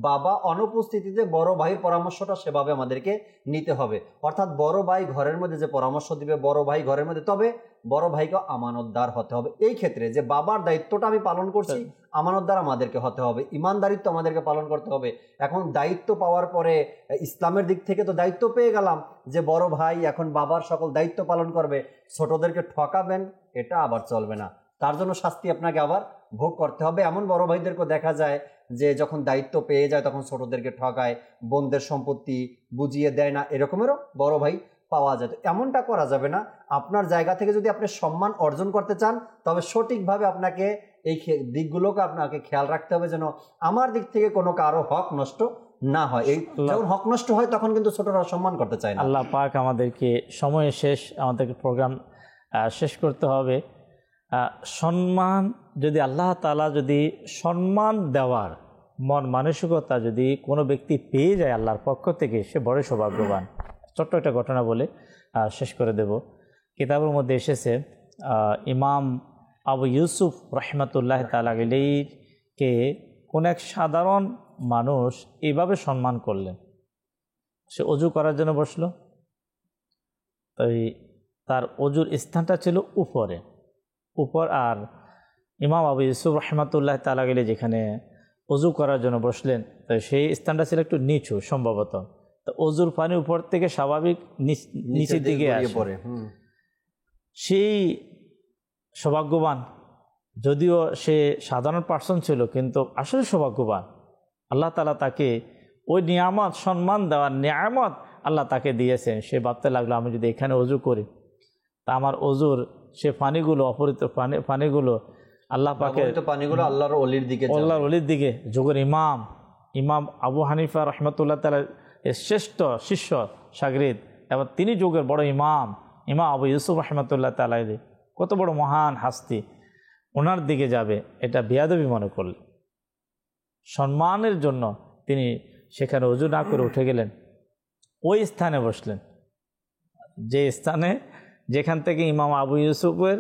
বাবা অনুপস্থিতিতে বড় ভাইয়ের পরামর্শটা সেভাবে আমাদেরকে নিতে হবে। অর্থাৎ বড় ভাই ঘরের মধ্যে যে পরামর্শ দিবে, বড় ভাই ঘরের মধ্যে, তবে বড় ভাইকে আমানতদার হতে হবে। এই ক্ষেত্রে যে বাবার দায়িত্বটা আমি পালন করছি, আমানতদার আমাদেরকে হতে হবে, ইমানদারিত্ব আমাদেরকে পালন করতে হবে। এখন দায়িত্ব পাওয়ার পরে ইসলামের দিক থেকে তো দায়িত্ব পেয়ে গেলাম যে বড় ভাই এখন বাবার সকল দায়িত্ব পালন করবে, ছোটদেরকে ঠকাবেন, এটা আবার চলবে না, তার জন্য শাস্তি আপনাকে আবার ভোগ করতে হবে। এমন বড় ভাইদেরকে দেখা যায় যে যখন দায়িত্ব পেয়ে যায় তখন ছোটদেরকে ঠকায়, বোনদের সম্পত্তি বুঝিয়ে দেয় না, এরকমেরও বড় ভাই পাওয়া যায়। তো এমনটা করা যাবে না। আপনার জায়গা থেকে যদি আপনি সম্মান অর্জন করতে চান তবে সঠিকভাবে আপনাকে এই দিকগুলোকে আপনাকে খেয়াল রাখতে হবে যেন আমার দিক থেকে কোনো কারো হক নষ্ট না হয়। এই যখন হক নষ্ট হয় তখন কিন্তু ছোটরা সম্মান করতে চায় না। আল্লাহ পাক আমাদেরকে সময় শেষ, আমাদেরকে প্রোগ্রাম শেষ করতে হবে। সম্মান যদি আল্লাহ তাআলা যদি সম্মান দেওয়ার মন মানসিকতা যদি কোনো ব্যক্তি পেয়ে যায় আল্লাহর পক্ষ থেকে, সে বড় সৌভাগ্যবান। ছোট্ট একটা ঘটনা বলে শেষ করে দেব। কিতাবের মধ্যে এসেছে ইমাম আবু ইউসুফ রহমতুল্লাহ তাআলা আলাইহিকে কোন এক সাধারণ মানুষ এইভাবে সম্মান করলেন। সে অজু করার জন্য বসলো, তাই তার অজুর স্থানটা ছিল উপর, আর ইমাম আবু ইউসুফ রহমতুল্লাহ তাআলা আলাইহি যেখানে অজু করার জন্য বসলেন, তো সেই স্থানটা ছিল একটু নিচু সম্ভবত। তো অজুর পানি উপর থেকে স্বাভাবিক নিচের দিকে আসে। সেই সৌভাগ্যবান, যদিও সে সাধারণ পার্সন ছিল, কিন্তু আসলে সৌভাগ্যবান। আল্লাহ তাআলা তাকে ওই নিয়ামত, সম্মান দেওয়ার নিয়ামত আল্লাহ তাকে দিয়েছেন। সে ভাবতে লাগলো আমি যদি এখানে অজু করি তা আমার অজুর সে পানিগুলো, অপরিত পানিগুলো আল্লাহ পাকের পানিগুলো আল্লাহর ওলির দিকে, যুগের ইমাম আবু হানিফা রহমতুল্লাহ তাআলা শ্রেষ্ঠ শিষ্য শাগরিদ, এবং তিনি যুগের বড় ইমাম আবু ইউসুফ রহমতুল্লাহ তাআলা, কত বড় মহান হাস্তি, ওনার দিকে যাবে এটা বেয়াদবি মনে করলেন। সম্মানের জন্য তিনি সেখানে অজু না করে উঠে গেলেন, ওই স্থানে বসলেন যে স্থানে যেখান থেকে ইমাম আবু ইউসুফের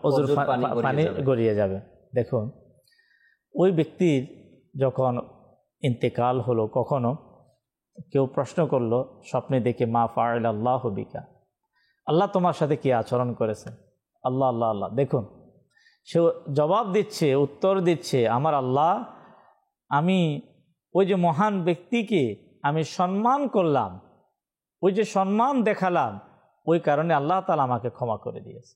অজুর পানি গড়িয়ে যাবে। দেখুন, ওই ব্যক্তির যখন ইন্তেকাল হলো, কখনো কেউ প্রশ্ন করলো স্বপ্নে দেখে, মা ফাআল আল্লাহু বিকা, আল্লাহ তোমার সাথে কি আচরণ করেছেন? আল্লাহ আল্লাহ আল্লাহ। দেখুন, সে জবাব দিচ্ছে, উত্তর দিচ্ছে, আমার আল্লাহ, আমি ওই যে মহান ব্যক্তিকে আমি সম্মান করলাম, ওই যে সম্মান দেখালাম, ওই কারণে আল্লাহ তাআলা আমাকে ক্ষমা করে দিয়েছে।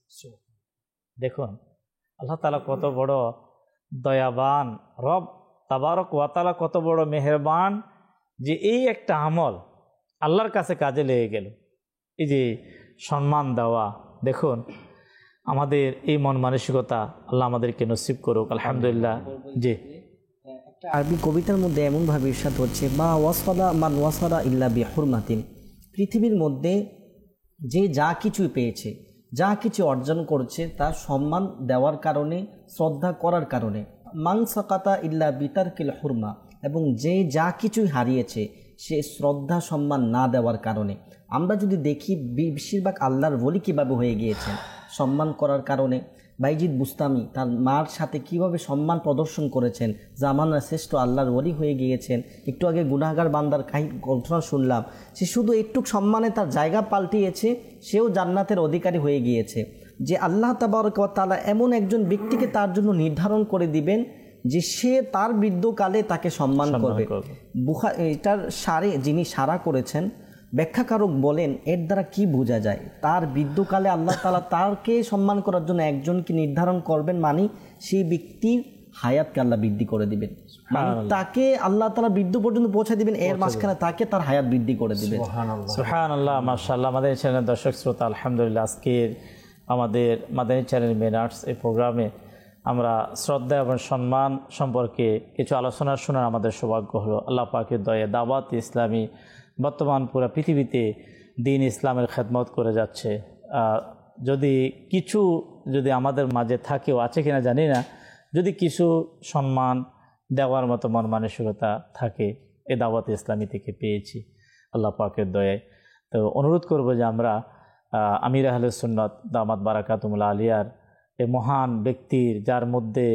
দেখুন আল্লাহ তাআলা কত বড় দয়াবান রব তাবারক ওয়া তাআলা, কত বড় মেহেরবান যে এই একটা আমল আল্লাহর কাছে কাজে লেগে গেল, এই যে সম্মান দেওয়া। দেখুন আমাদের এই মন মানসিকতা আল্লাহ আমাদেরকে নসিব করুক, আলহামদুলিল্লাহ। জি, একটা আরবি কবিতার মধ্যে এমনভাবে ইরশাদ হচ্ছে, মা ওয়াসাদা মান ওয়াসাদা ইল্লা বিহুরমাতিন, পৃথিবীর মধ্যে যে যা কিছুই পেয়েছে, যা কিছু অর্জন করছে তার সম্মান দেওয়ার কারণে, শ্রদ্ধা করার কারণে। মান সাকাতা ইল্লা বিতারকিল হুরমা, এবং যে যা কিছুই হারিয়েছে সে শ্রদ্ধা সম্মান না দেওয়ার কারণে। আমরা যদি দেখি বেশিরভাগ আল্লাহর ওলি কীভাবে হয়ে গিয়েছেন সম্মান করার কারণে। বাইজিদ বুস্তামি তার মার সাথে কিভাবে সম্মান প্রদর্শন করেছেন, জামানার শ্রেষ্ঠ আল্লাহর ওলি হয়ে গিয়েছেন। একটু আগে গুনাহগার বান্দার ঘটনা শুনলাম, সে শুধু একটু সম্মানে তার জায়গা পাল্টিয়েছে, সেও জান্নাতের অধিকারী হয়ে গিয়েছে। যে আল্লাহ তাবারক ওয়া তাআলা এমন একজন ব্যক্তিকে তার জন্য নির্ধারণ করে দিবেন যে সে তার বৃদ্ধকালে তাকে সম্মান করবে। এটার যিনি সারা করেছেন ব্যাখ্যাকারক বলেন, এর দ্বারা কি বোঝা যায়, তার বৃদ্ধকালে আল্লাহ তাআলা তারকে সম্মান করার জন্য একজনকে নির্ধারণ করবেন, মানে সেই ব্যক্তির হায়াতকে আল্লাহ বৃদ্ধি করে দিবেন, মানে তাকে আল্লাহ তাআলা বৃদ্ধ পর্যন্ত পৌঁছে দিবেন, এর মাঝখানে তাকে তার হায়াত বৃদ্ধি করে দিবেন। সুবহানাল্লাহ, মাশাআল্লাহ। আমাদের চ্যানেলের দর্শক শ্রোতা, আলহামদুলিল্লাহ, আজকের আমাদের মাদানী চ্যানেল মেনার্স এই প্রোগ্রামে আমরা শ্রদ্ধা এবং সম্মান সম্পর্কে কিছু আলোচনা শোনার আমাদের সৌভাগ্য হলো। আল্লাহ পাকের দয়ায় দাওয়াত ইসলামী বর্তমান পুরো পৃথিবীতে দিন ইসলামের খেদমত করে যাচ্ছে। যদি আমাদের মাঝে থাকেও, আছে কিনা জানি না, যদি কিছু সম্মান দেওয়ার মতো মন মানসিকতা থাকে, এই দাওয়াত ইসলামী থেকে পেয়েছি আল্লাহ পাকের দয়ায়। তো অনুরোধ করব যে আমরা আমির আহলে সুন্নাত দামাত বারাকাতুমুল্লাহ আলিয়ার এই মহান ব্যক্তির, যার মধ্যে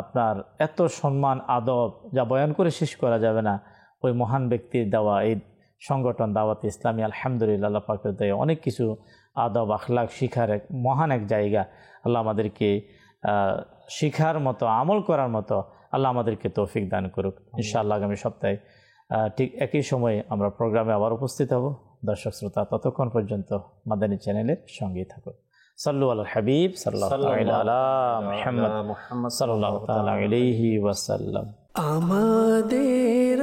আপনার এত সম্মান আদব যা বয়ান করে শেষ করা যাবে না, ওই মহান ব্যক্তির দেওয়া এই সংগঠন দাওয়াত ইসলামী আলহামদুলিল্লাহ আল্লাহ পাকের দয়ে অনেক কিছু আদব আখলাক শিখার এক মহান এক জায়গা। আল্লাহ আমাদেরকে শিখার মতো, আমল করার মতো আল্লাহ আমাদেরকে তৌফিক দান করুক। ইনশাআল্লাহ আগামী সপ্তাহে ঠিক একই সময়ে আমরা প্রোগ্রামে আবার উপস্থিত হব। দর্শক শ্রোতা, ততক্ষণ পর্যন্ত মাদানী চ্যানেলের সঙ্গেই থাকুন। সাল্লু আলাল হাবিব সাল্লাল্লাহু আলা মুহাম্মদ সাল্লাল্লাহু তাআলা আলাইহি ওয়াসাল্লাম। আমাদের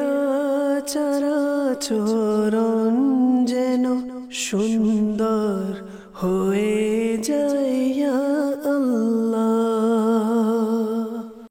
চরাচরণ যেন শূন্য